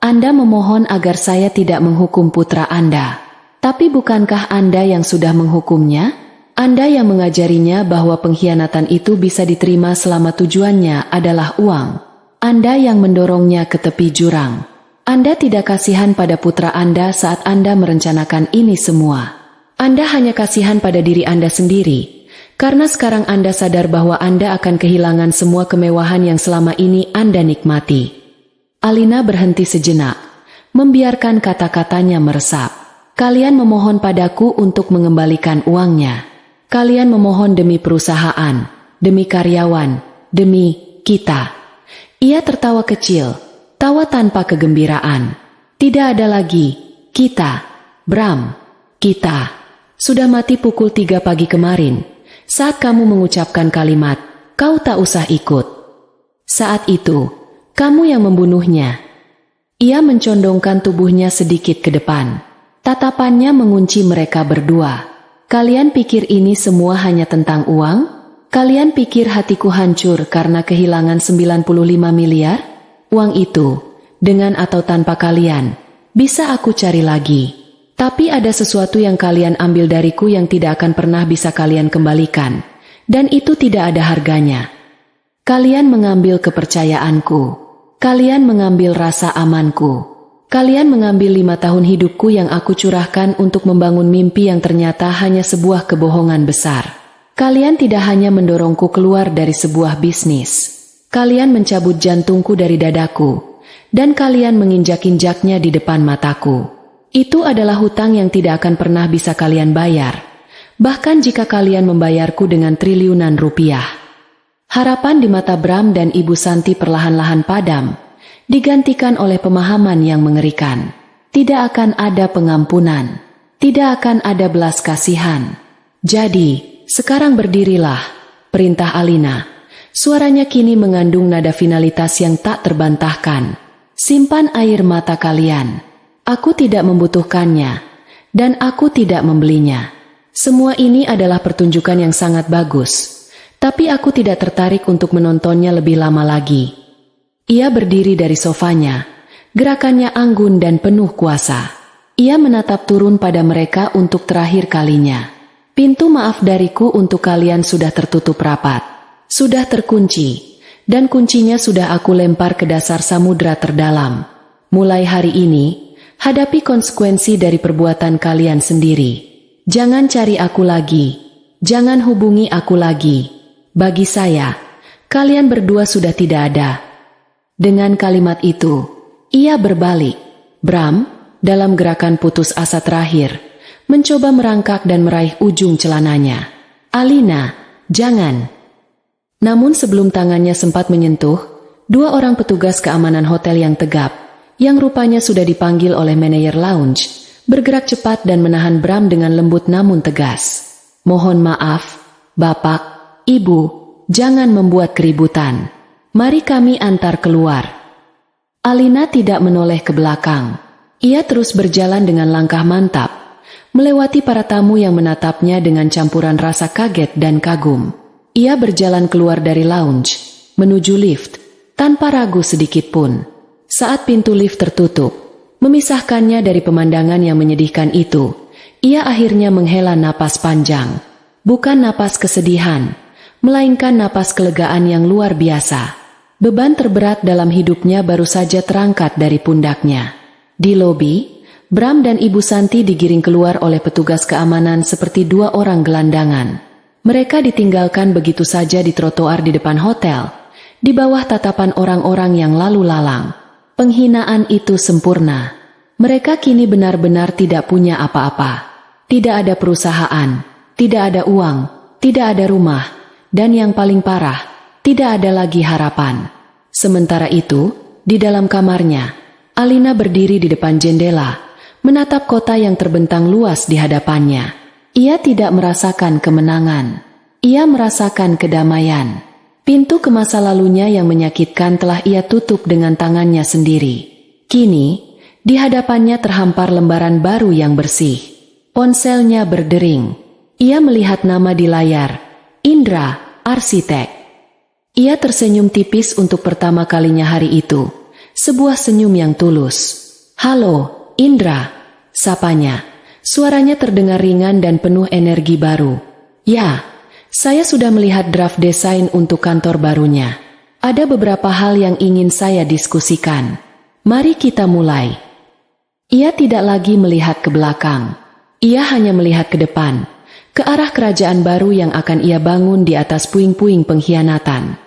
Anda memohon agar saya tidak menghukum putra Anda. Tapi bukankah Anda yang sudah menghukumnya? Anda yang mengajarinya bahwa pengkhianatan itu bisa diterima selama tujuannya adalah uang. Anda yang mendorongnya ke tepi jurang. Anda tidak kasihan pada putra Anda saat Anda merencanakan ini semua. Anda hanya kasihan pada diri Anda sendiri. Karena sekarang Anda sadar bahwa Anda akan kehilangan semua kemewahan yang selama ini Anda nikmati. Alina berhenti sejenak, membiarkan kata-katanya meresap. Kalian memohon padaku untuk mengembalikan uangnya. Kalian memohon demi perusahaan, demi karyawan, demi kita. Ia tertawa kecil, tawa tanpa kegembiraan. Tidak ada lagi, kita, Bram, kita. Sudah mati pukul 3 pagi kemarin. Saat kamu mengucapkan kalimat, kau tak usah ikut. Saat itu, kamu yang membunuhnya. Ia mencondongkan tubuhnya sedikit ke depan. Tatapannya mengunci mereka berdua. Kalian pikir ini semua hanya tentang uang? Kalian pikir hatiku hancur karena kehilangan 95 miliar? Uang itu, dengan atau tanpa kalian, bisa aku cari lagi. Tapi ada sesuatu yang kalian ambil dariku yang tidak akan pernah bisa kalian kembalikan. Dan itu tidak ada harganya. Kalian mengambil kepercayaanku. Kalian mengambil rasa amanku. Kalian mengambil 5 tahun hidupku yang aku curahkan untuk membangun mimpi yang ternyata hanya sebuah kebohongan besar. Kalian tidak hanya mendorongku keluar dari sebuah bisnis. Kalian mencabut jantungku dari dadaku. Dan kalian menginjak-injaknya di depan mataku. Itu adalah hutang yang tidak akan pernah bisa kalian bayar. Bahkan jika kalian membayarku dengan triliunan rupiah. Harapan di mata Bram dan Ibu Santi perlahan-lahan padam, digantikan oleh pemahaman yang mengerikan. Tidak akan ada pengampunan. Tidak akan ada belas kasihan. Jadi, sekarang berdirilah, perintah Alina. Suaranya kini mengandung nada finalitas yang tak terbantahkan. Simpan air mata kalian. Aku tidak membutuhkannya, dan aku tidak membelinya. Semua ini adalah pertunjukan yang sangat bagus, tapi aku tidak tertarik untuk menontonnya lebih lama lagi. Ia berdiri dari sofanya, gerakannya anggun dan penuh kuasa. Ia menatap turun pada mereka untuk terakhir kalinya. Pintu maaf dariku untuk kalian sudah tertutup rapat. Sudah terkunci. Dan kuncinya sudah aku lempar ke dasar samudra terdalam. Mulai hari ini, hadapi konsekuensi dari perbuatan kalian sendiri. Jangan cari aku lagi. Jangan hubungi aku lagi. Bagi saya, kalian berdua sudah tidak ada. Dengan kalimat itu, ia berbalik. Bram, dalam gerakan putus asa terakhir, mencoba merangkak dan meraih ujung celananya. Alina, jangan. Namun sebelum tangannya sempat menyentuh, dua orang petugas keamanan hotel yang tegap, yang rupanya sudah dipanggil oleh manajer lounge, bergerak cepat dan menahan Bram dengan lembut namun tegas. Mohon maaf, Bapak, Ibu, jangan membuat keributan. Mari kami antar keluar. Alina tidak menoleh ke belakang. Ia terus berjalan dengan langkah mantap, melewati para tamu yang menatapnya dengan campuran rasa kaget dan kagum. Ia berjalan keluar dari lounge, menuju lift, tanpa ragu sedikit pun. Saat pintu lift tertutup, memisahkannya dari pemandangan yang menyedihkan itu, ia akhirnya menghela napas panjang. Bukan napas kesedihan, melainkan napas kelegaan yang luar biasa. Beban terberat dalam hidupnya baru saja terangkat dari pundaknya. Di lobi, Bram dan Ibu Santi digiring keluar oleh petugas keamanan seperti dua orang gelandangan. Mereka ditinggalkan begitu saja di trotoar di depan hotel, di bawah tatapan orang-orang yang lalu lalang. Penghinaan itu sempurna. Mereka kini benar-benar tidak punya apa-apa. Tidak ada perusahaan, tidak ada uang, tidak ada rumah, dan yang paling parah, tidak ada lagi harapan. Sementara itu, di dalam kamarnya, Alina berdiri di depan jendela, menatap kota yang terbentang luas di hadapannya. Ia tidak merasakan kemenangan. Ia merasakan kedamaian. Pintu ke masa lalunya yang menyakitkan telah ia tutup dengan tangannya sendiri. Kini, di hadapannya terhampar lembaran baru yang bersih. Ponselnya berdering. Ia melihat nama di layar. Indra, arsitek. Ia tersenyum tipis untuk pertama kalinya hari itu. Sebuah senyum yang tulus. Halo, Indra, sapanya. Suaranya terdengar ringan dan penuh energi baru. Ya, saya sudah melihat draft desain untuk kantor barunya. Ada beberapa hal yang ingin saya diskusikan. Mari kita mulai. Ia tidak lagi melihat ke belakang. Ia hanya melihat ke depan, ke arah kerajaan baru yang akan ia bangun di atas puing-puing pengkhianatan.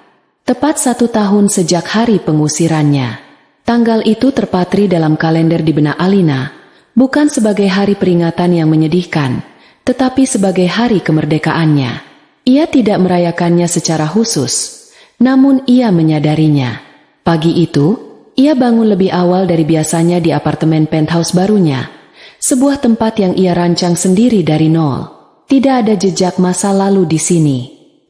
Tepat 1 tahun sejak hari pengusirannya. Tanggal itu terpatri dalam kalender di benak Alina, bukan sebagai hari peringatan yang menyedihkan, tetapi sebagai hari kemerdekaannya. Ia tidak merayakannya secara khusus, namun ia menyadarinya. Pagi itu, ia bangun lebih awal dari biasanya di apartemen penthouse barunya, sebuah tempat yang ia rancang sendiri dari nol. Tidak ada jejak masa lalu di sini.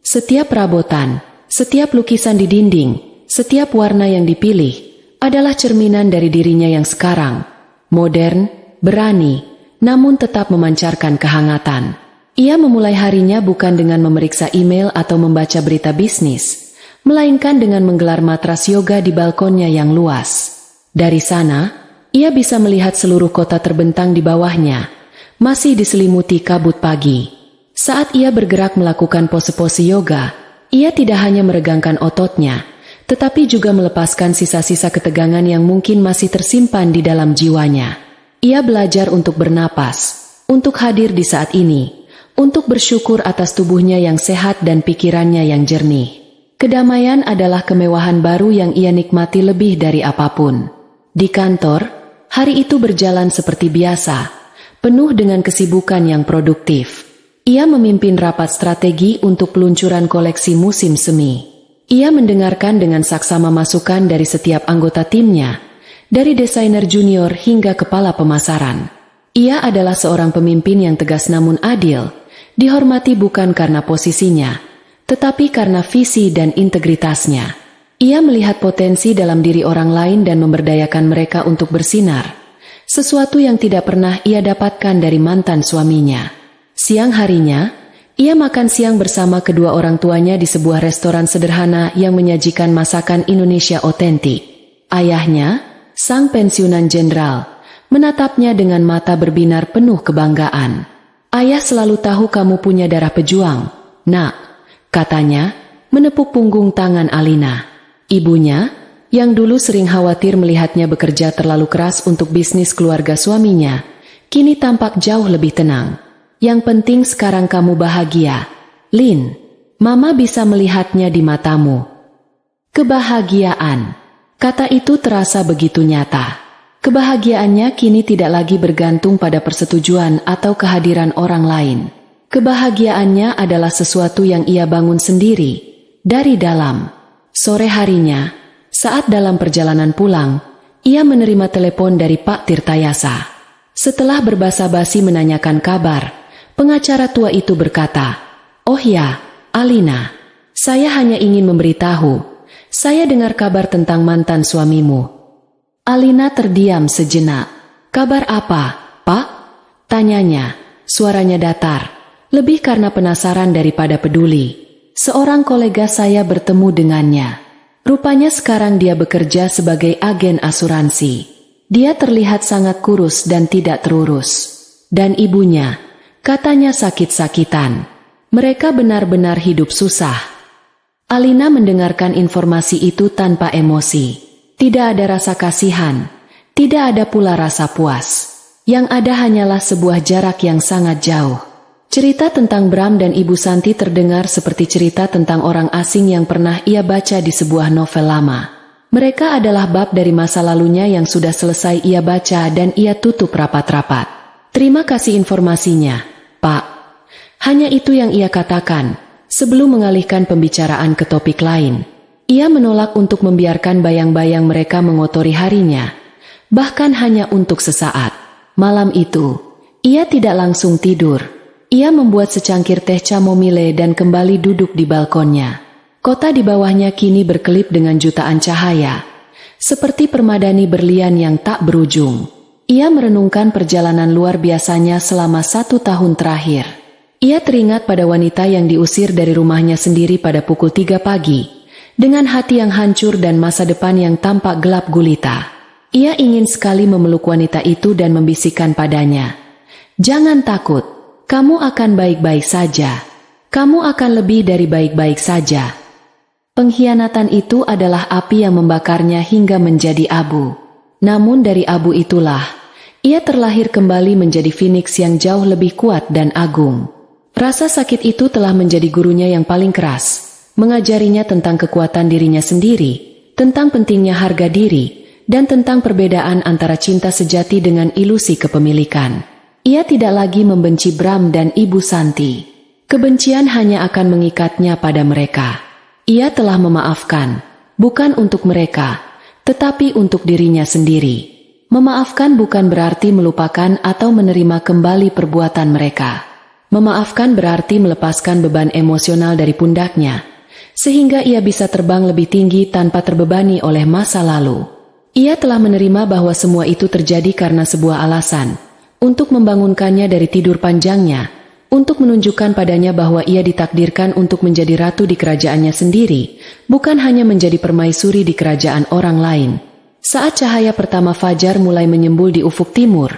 Setiap perabotan, setiap lukisan di dinding, setiap warna yang dipilih, adalah cerminan dari dirinya yang sekarang, modern, berani, namun tetap memancarkan kehangatan. Ia memulai harinya bukan dengan memeriksa email atau membaca berita bisnis, melainkan dengan menggelar matras yoga di balkonnya yang luas. Dari sana, ia bisa melihat seluruh kota terbentang di bawahnya, masih diselimuti kabut pagi. Saat ia bergerak melakukan pose-pose yoga, ia tidak hanya meregangkan ototnya, tetapi juga melepaskan sisa-sisa ketegangan yang mungkin masih tersimpan di dalam jiwanya. Ia belajar untuk bernapas, untuk hadir di saat ini, untuk bersyukur atas tubuhnya yang sehat dan pikirannya yang jernih. Kedamaian adalah kemewahan baru yang ia nikmati lebih dari apapun. Di kantor, hari itu berjalan seperti biasa, penuh dengan kesibukan yang produktif. Ia memimpin rapat strategi untuk peluncuran koleksi musim semi. Ia mendengarkan dengan saksama masukan dari setiap anggota timnya, dari desainer junior hingga kepala pemasaran. Ia adalah seorang pemimpin yang tegas namun adil, dihormati bukan karena posisinya, tetapi karena visi dan integritasnya. Ia melihat potensi dalam diri orang lain dan memberdayakan mereka untuk bersinar, sesuatu yang tidak pernah ia dapatkan dari mantan suaminya. Siang harinya, ia makan siang bersama kedua orang tuanya di sebuah restoran sederhana yang menyajikan masakan Indonesia otentik. Ayahnya, sang pensiunan jenderal, menatapnya dengan mata berbinar penuh kebanggaan. Ayah selalu tahu kamu punya darah pejuang, nak, katanya, menepuk punggung tangan Alina. Ibunya, yang dulu sering khawatir melihatnya bekerja terlalu keras untuk bisnis keluarga suaminya, kini tampak jauh lebih tenang. Yang penting sekarang kamu bahagia, Lin. Mama bisa melihatnya di matamu. Kebahagiaan. Kata itu terasa begitu nyata. Kebahagiaannya kini tidak lagi bergantung pada persetujuan atau kehadiran orang lain. Kebahagiaannya adalah sesuatu yang ia bangun sendiri, dari dalam. Sore harinya, saat dalam perjalanan pulang, ia menerima telepon dari Pak Tirtayasa. Setelah berbasa-basi menanyakan kabar, pengacara tua itu berkata, "Oh ya, Alina, saya hanya ingin memberitahu, saya dengar kabar tentang mantan suamimu." Alina terdiam sejenak. "Kabar apa, Pak?" tanyanya. Suaranya datar, lebih karena penasaran daripada peduli. "Seorang kolega saya bertemu dengannya. Rupanya sekarang dia bekerja sebagai agen asuransi. Dia terlihat sangat kurus dan tidak terurus. Dan ibunya, katanya sakit-sakitan. Mereka benar-benar hidup susah." Alina mendengarkan informasi itu tanpa emosi. Tidak ada rasa kasihan, tidak ada pula rasa puas. Yang ada hanyalah sebuah jarak yang sangat jauh. Cerita tentang Bram dan Ibu Santi terdengar seperti cerita tentang orang asing yang pernah ia baca di sebuah novel lama. Mereka adalah bab dari masa lalunya yang sudah selesai ia baca dan ia tutup rapat-rapat. "Terima kasih informasinya, Pak." Hanya itu yang ia katakan, sebelum mengalihkan pembicaraan ke topik lain. Ia menolak untuk membiarkan bayang-bayang mereka mengotori harinya, bahkan hanya untuk sesaat. Malam itu, ia tidak langsung tidur. Ia membuat secangkir teh chamomile dan kembali duduk di balkonnya. Kota di bawahnya kini berkelip dengan jutaan cahaya, seperti permadani berlian yang tak berujung. Ia merenungkan perjalanan luar biasanya selama 1 tahun terakhir. Ia teringat pada wanita yang diusir dari rumahnya sendiri pada pukul 3 pagi. Dengan hati yang hancur dan masa depan yang tampak gelap gulita, ia ingin sekali memeluk wanita itu dan membisikkan padanya, "Jangan takut, kamu akan baik-baik saja. Kamu akan lebih dari baik-baik saja." Pengkhianatan itu adalah api yang membakarnya hingga menjadi abu. Namun dari abu itulah, ia terlahir kembali menjadi Phoenix yang jauh lebih kuat dan agung. Rasa sakit itu telah menjadi gurunya yang paling keras. Mengajarinya tentang kekuatan dirinya sendiri, tentang pentingnya harga diri, dan tentang perbedaan antara cinta sejati dengan ilusi kepemilikan. Ia tidak lagi membenci Bram dan Ibu Santi. Kebencian hanya akan mengikatnya pada mereka. Ia telah memaafkan, bukan untuk mereka, tetapi untuk dirinya sendiri. Memaafkan bukan berarti melupakan atau menerima kembali perbuatan mereka. Memaafkan berarti melepaskan beban emosional dari pundaknya, sehingga ia bisa terbang lebih tinggi tanpa terbebani oleh masa lalu. Ia telah menerima bahwa semua itu terjadi karena sebuah alasan, untuk membangunkannya dari tidur panjangnya, untuk menunjukkan padanya bahwa ia ditakdirkan untuk menjadi ratu di kerajaannya sendiri, bukan hanya menjadi permaisuri di kerajaan orang lain. Saat cahaya pertama fajar mulai menyembul di ufuk timur,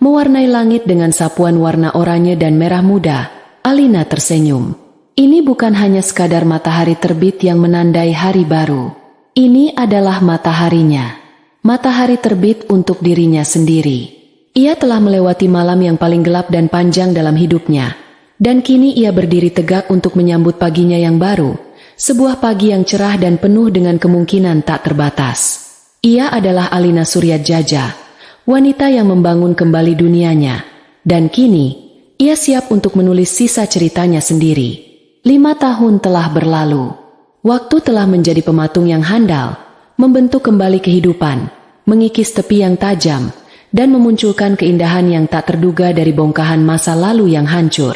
mewarnai langit dengan sapuan warna oranye dan merah muda, Alina tersenyum. Ini bukan hanya sekadar matahari terbit yang menandai hari baru. Ini adalah mataharinya. Matahari terbit untuk dirinya sendiri. Ia telah melewati malam yang paling gelap dan panjang dalam hidupnya. Dan kini ia berdiri tegak untuk menyambut paginya yang baru. Sebuah pagi yang cerah dan penuh dengan kemungkinan tak terbatas. Ia adalah Alina Suryatjaja, wanita yang membangun kembali dunianya. Dan kini, ia siap untuk menulis sisa ceritanya sendiri. 5 tahun telah berlalu. Waktu telah menjadi pematung yang handal, membentuk kembali kehidupan, mengikis tepi yang tajam, dan memunculkan keindahan yang tak terduga dari bongkahan masa lalu yang hancur.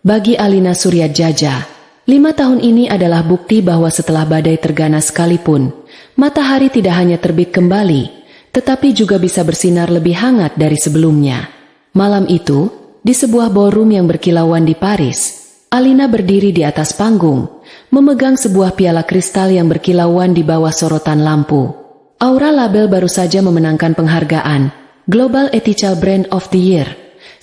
Bagi Alina Suryatjaja, 5 tahun ini adalah bukti bahwa setelah badai terganas sekalipun, matahari tidak hanya terbit kembali, tetapi juga bisa bersinar lebih hangat dari sebelumnya. Malam itu, di sebuah ballroom yang berkilauan di Paris, Alina berdiri di atas panggung, memegang sebuah piala kristal yang berkilauan di bawah sorotan lampu. Aura label baru saja memenangkan penghargaan, Global Ethical Brand of the Year,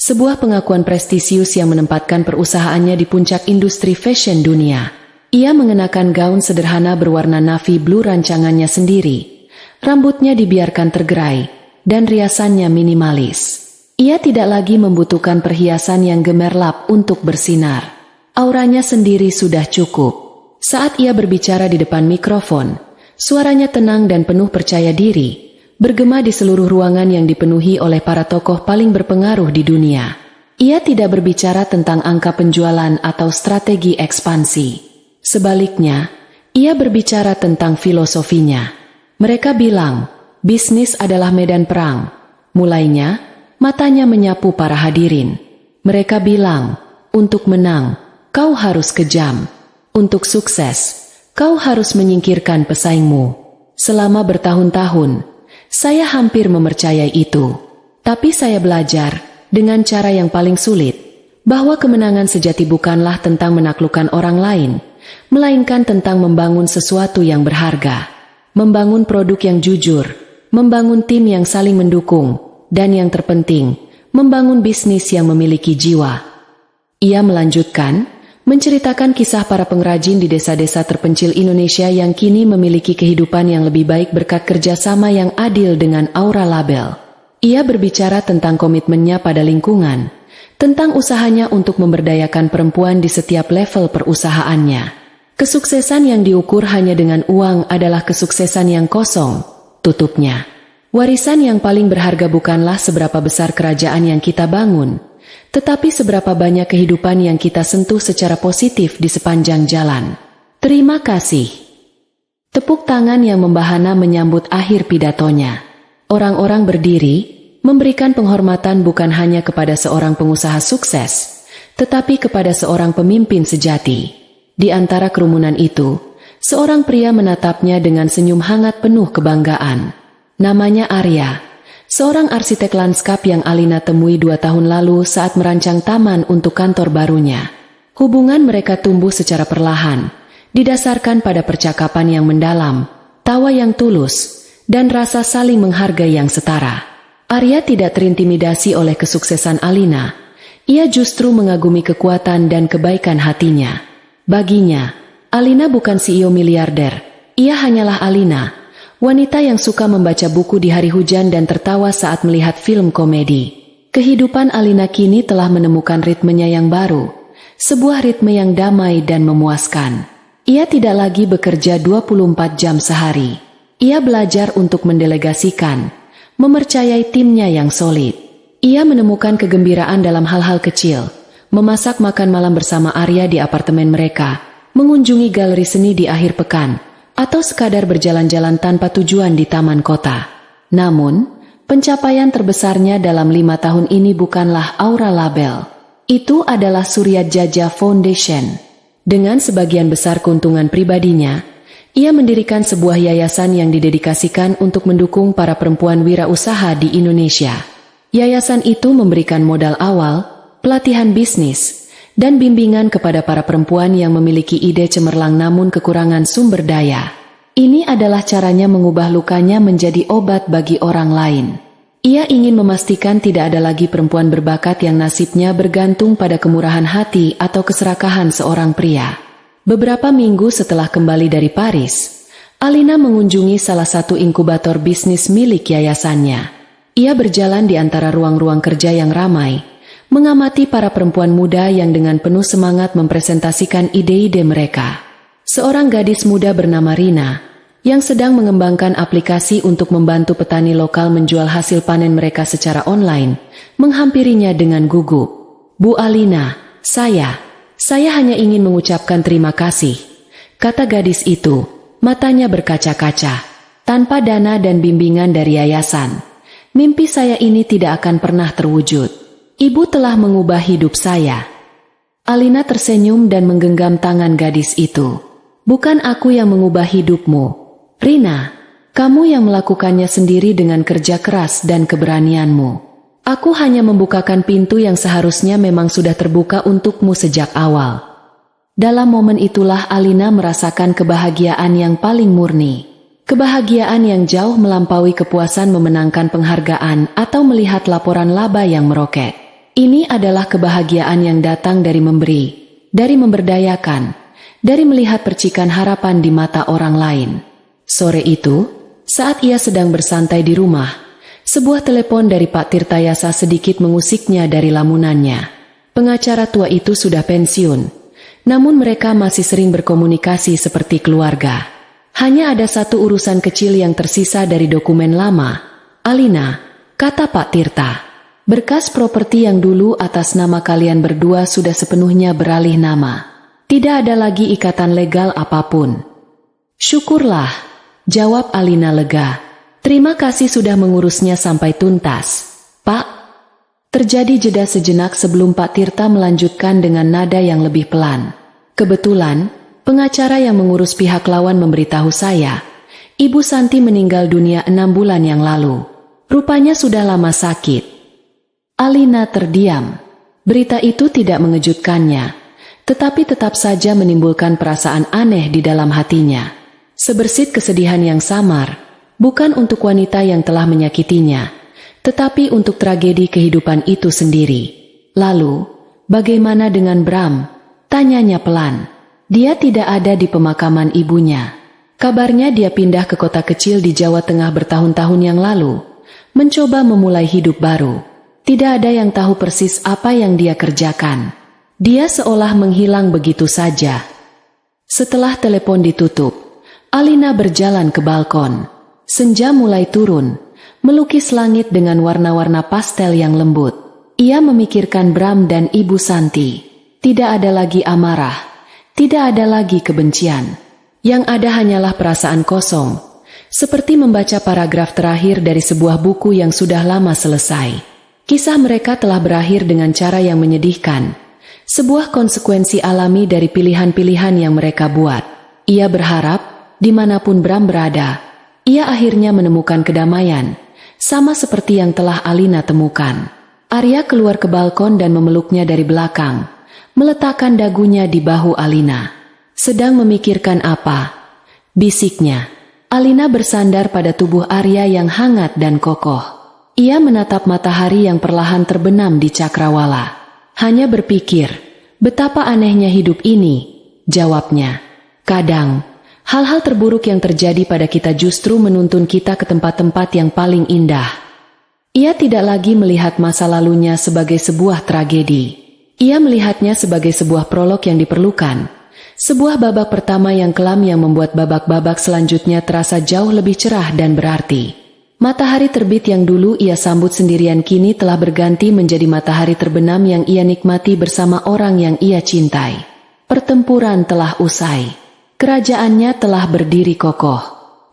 sebuah pengakuan prestisius yang menempatkan perusahaannya di puncak industri fashion dunia. Ia mengenakan gaun sederhana berwarna navy blue rancangannya sendiri. Rambutnya dibiarkan tergerai, dan riasannya minimalis. Ia tidak lagi membutuhkan perhiasan yang gemerlap untuk bersinar. Auranya sendiri sudah cukup. Saat ia berbicara di depan mikrofon, suaranya tenang dan penuh percaya diri, bergema di seluruh ruangan yang dipenuhi oleh para tokoh paling berpengaruh di dunia. Ia tidak berbicara tentang angka penjualan atau strategi ekspansi. Sebaliknya, ia berbicara tentang filosofinya. Mereka bilang, bisnis adalah medan perang. Mulainya, matanya menyapu para hadirin. Mereka bilang, untuk menang, kau harus kejam. Untuk sukses, kau harus menyingkirkan pesaingmu. Selama bertahun-tahun, saya hampir mempercayai itu. Tapi saya belajar, dengan cara yang paling sulit, bahwa kemenangan sejati bukanlah tentang menaklukkan orang lain, melainkan tentang membangun sesuatu yang berharga. Membangun produk yang jujur, membangun tim yang saling mendukung, dan yang terpenting, membangun bisnis yang memiliki jiwa. Ia melanjutkan, menceritakan kisah para pengrajin di desa-desa terpencil Indonesia yang kini memiliki kehidupan yang lebih baik berkat kerjasama yang adil dengan Aura Label. Ia berbicara tentang komitmennya pada lingkungan, tentang usahanya untuk memberdayakan perempuan di setiap level perusahaannya. Kesuksesan yang diukur hanya dengan uang adalah kesuksesan yang kosong, tutupnya. Warisan yang paling berharga bukanlah seberapa besar kerajaan yang kita bangun, tetapi seberapa banyak kehidupan yang kita sentuh secara positif di sepanjang jalan. Terima kasih. Tepuk tangan yang membahana menyambut akhir pidatonya. Orang-orang berdiri, memberikan penghormatan bukan hanya kepada seorang pengusaha sukses, tetapi kepada seorang pemimpin sejati. Di antara kerumunan itu, seorang pria menatapnya dengan senyum hangat penuh kebanggaan. Namanya Arya, seorang arsitek lanskap yang Alina temui 2 tahun lalu saat merancang taman untuk kantor barunya. Hubungan mereka tumbuh secara perlahan, didasarkan pada percakapan yang mendalam, tawa yang tulus, dan rasa saling menghargai yang setara. Arya tidak terintimidasi oleh kesuksesan Alina. Ia justru mengagumi kekuatan dan kebaikan hatinya. Baginya, Alina bukan CEO miliarder. Ia hanyalah Alina, wanita yang suka membaca buku di hari hujan dan tertawa saat melihat film komedi. Kehidupan Alina kini telah menemukan ritmenya yang baru, sebuah ritme yang damai dan memuaskan. Ia tidak lagi bekerja 24 jam sehari. Ia belajar untuk mendelegasikan, mempercayai timnya yang solid. Ia menemukan kegembiraan dalam hal-hal kecil, memasak makan malam bersama Arya di apartemen mereka, mengunjungi galeri seni di akhir pekan, atau sekadar berjalan-jalan tanpa tujuan di taman kota. Namun, pencapaian terbesarnya dalam 5 tahun ini bukanlah Aura Label. Itu adalah Suryatjaja Foundation. Dengan sebagian besar keuntungan pribadinya, ia mendirikan sebuah yayasan yang didedikasikan untuk mendukung para perempuan wirausaha di Indonesia. Yayasan itu memberikan modal awal, pelatihan bisnis, dan bimbingan kepada para perempuan yang memiliki ide cemerlang namun kekurangan sumber daya. Ini adalah caranya mengubah lukanya menjadi obat bagi orang lain. Ia ingin memastikan tidak ada lagi perempuan berbakat yang nasibnya bergantung pada kemurahan hati atau keserakahan seorang pria. Beberapa minggu setelah kembali dari Paris, Alina mengunjungi salah satu inkubator bisnis milik yayasannya. Ia berjalan di antara ruang-ruang kerja yang ramai, mengamati para perempuan muda yang dengan penuh semangat mempresentasikan ide-ide mereka. Seorang gadis muda bernama Rina, yang sedang mengembangkan aplikasi untuk membantu petani lokal menjual hasil panen mereka secara online, menghampirinya dengan gugup. "Bu Alina, saya hanya ingin mengucapkan terima kasih," kata gadis itu, matanya berkaca-kaca. "Tanpa dana dan bimbingan dari yayasan, mimpi saya ini tidak akan pernah terwujud. Ibu telah mengubah hidup saya." Alina tersenyum dan menggenggam tangan gadis itu. "Bukan aku yang mengubah hidupmu, Rina. Kamu yang melakukannya sendiri dengan kerja keras dan keberanianmu. Aku hanya membukakan pintu yang seharusnya memang sudah terbuka untukmu sejak awal." Dalam momen itulah Alina merasakan kebahagiaan yang paling murni. Kebahagiaan yang jauh melampaui kepuasan memenangkan penghargaan atau melihat laporan laba yang meroket. Ini adalah kebahagiaan yang datang dari memberi, dari memberdayakan, dari melihat percikan harapan di mata orang lain. Sore itu, saat ia sedang bersantai di rumah, sebuah telepon dari Pak Tirtayasa sedikit mengusiknya dari lamunannya. Pengacara tua itu sudah pensiun, namun mereka masih sering berkomunikasi seperti keluarga. Hanya ada satu urusan kecil yang tersisa dari dokumen lama. "Alina," kata Pak Tirta, "berkas properti yang dulu atas nama kalian berdua sudah sepenuhnya beralih nama. Tidak ada lagi ikatan legal apapun." "Syukurlah," jawab Alina lega. "Terima kasih sudah mengurusnya sampai tuntas, Pak." Terjadi jeda sejenak sebelum Pak Tirta melanjutkan dengan nada yang lebih pelan. "Kebetulan, pengacara yang mengurus pihak lawan memberitahu saya, Ibu Santi meninggal dunia 6 bulan yang lalu. Rupanya sudah lama sakit." Alina terdiam. Berita itu tidak mengejutkannya, tetapi tetap saja menimbulkan perasaan aneh di dalam hatinya. Sebersit kesedihan yang samar, bukan untuk wanita yang telah menyakitinya, tetapi untuk tragedi kehidupan itu sendiri. "Lalu, bagaimana dengan Bram?" tanyanya pelan. "Dia tidak ada di pemakaman ibunya. Kabarnya dia pindah ke kota kecil di Jawa Tengah bertahun-tahun yang lalu, mencoba memulai hidup baru. Tidak ada yang tahu persis apa yang dia kerjakan. Dia seolah menghilang begitu saja." Setelah telepon ditutup, Alina berjalan ke balkon. Senja mulai turun, melukis langit dengan warna-warna pastel yang lembut. Ia memikirkan Bram dan Ibu Santi. Tidak ada lagi amarah. Tidak ada lagi kebencian. Yang ada hanyalah perasaan kosong, seperti membaca paragraf terakhir dari sebuah buku yang sudah lama selesai. Kisah mereka telah berakhir dengan cara yang menyedihkan, sebuah konsekuensi alami dari pilihan-pilihan yang mereka buat. Ia berharap, dimanapun Bram berada, ia akhirnya menemukan kedamaian, sama seperti yang telah Alina temukan. Arya keluar ke balkon dan memeluknya dari belakang, meletakkan dagunya di bahu Alina. "Sedang memikirkan apa?" bisiknya. Alina bersandar pada tubuh Arya yang hangat dan kokoh. Ia menatap matahari yang perlahan terbenam di cakrawala. "Hanya berpikir, betapa anehnya hidup ini," jawabnya. "Kadang, hal-hal terburuk yang terjadi pada kita justru menuntun kita ke tempat-tempat yang paling indah." Ia tidak lagi melihat masa lalunya sebagai sebuah tragedi. Ia melihatnya sebagai sebuah prolog yang diperlukan, sebuah babak pertama yang kelam yang membuat babak-babak selanjutnya terasa jauh lebih cerah dan berarti. Matahari terbit yang dulu ia sambut sendirian kini telah berganti menjadi matahari terbenam yang ia nikmati bersama orang yang ia cintai. Pertempuran telah usai. Kerajaannya telah berdiri kokoh.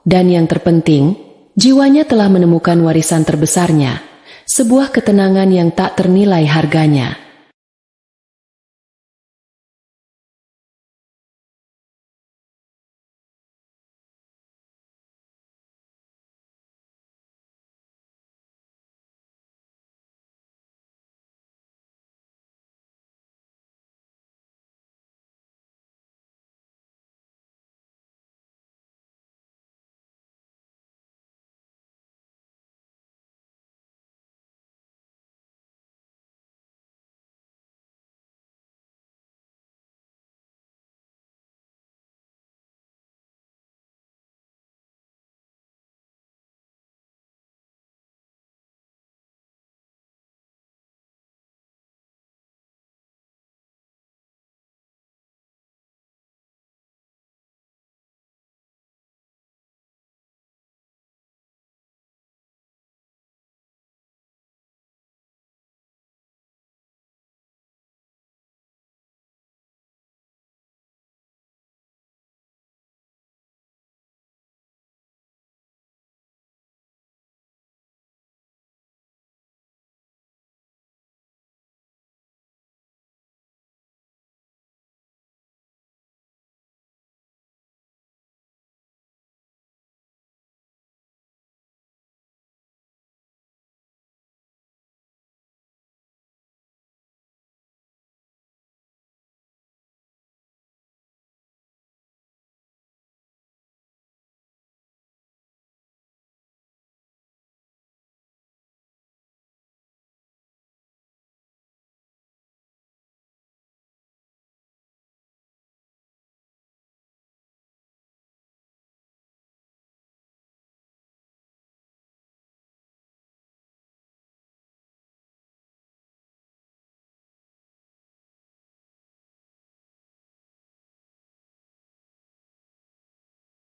Dan yang terpenting, jiwanya telah menemukan warisan terbesarnya, sebuah ketenangan yang tak ternilai harganya.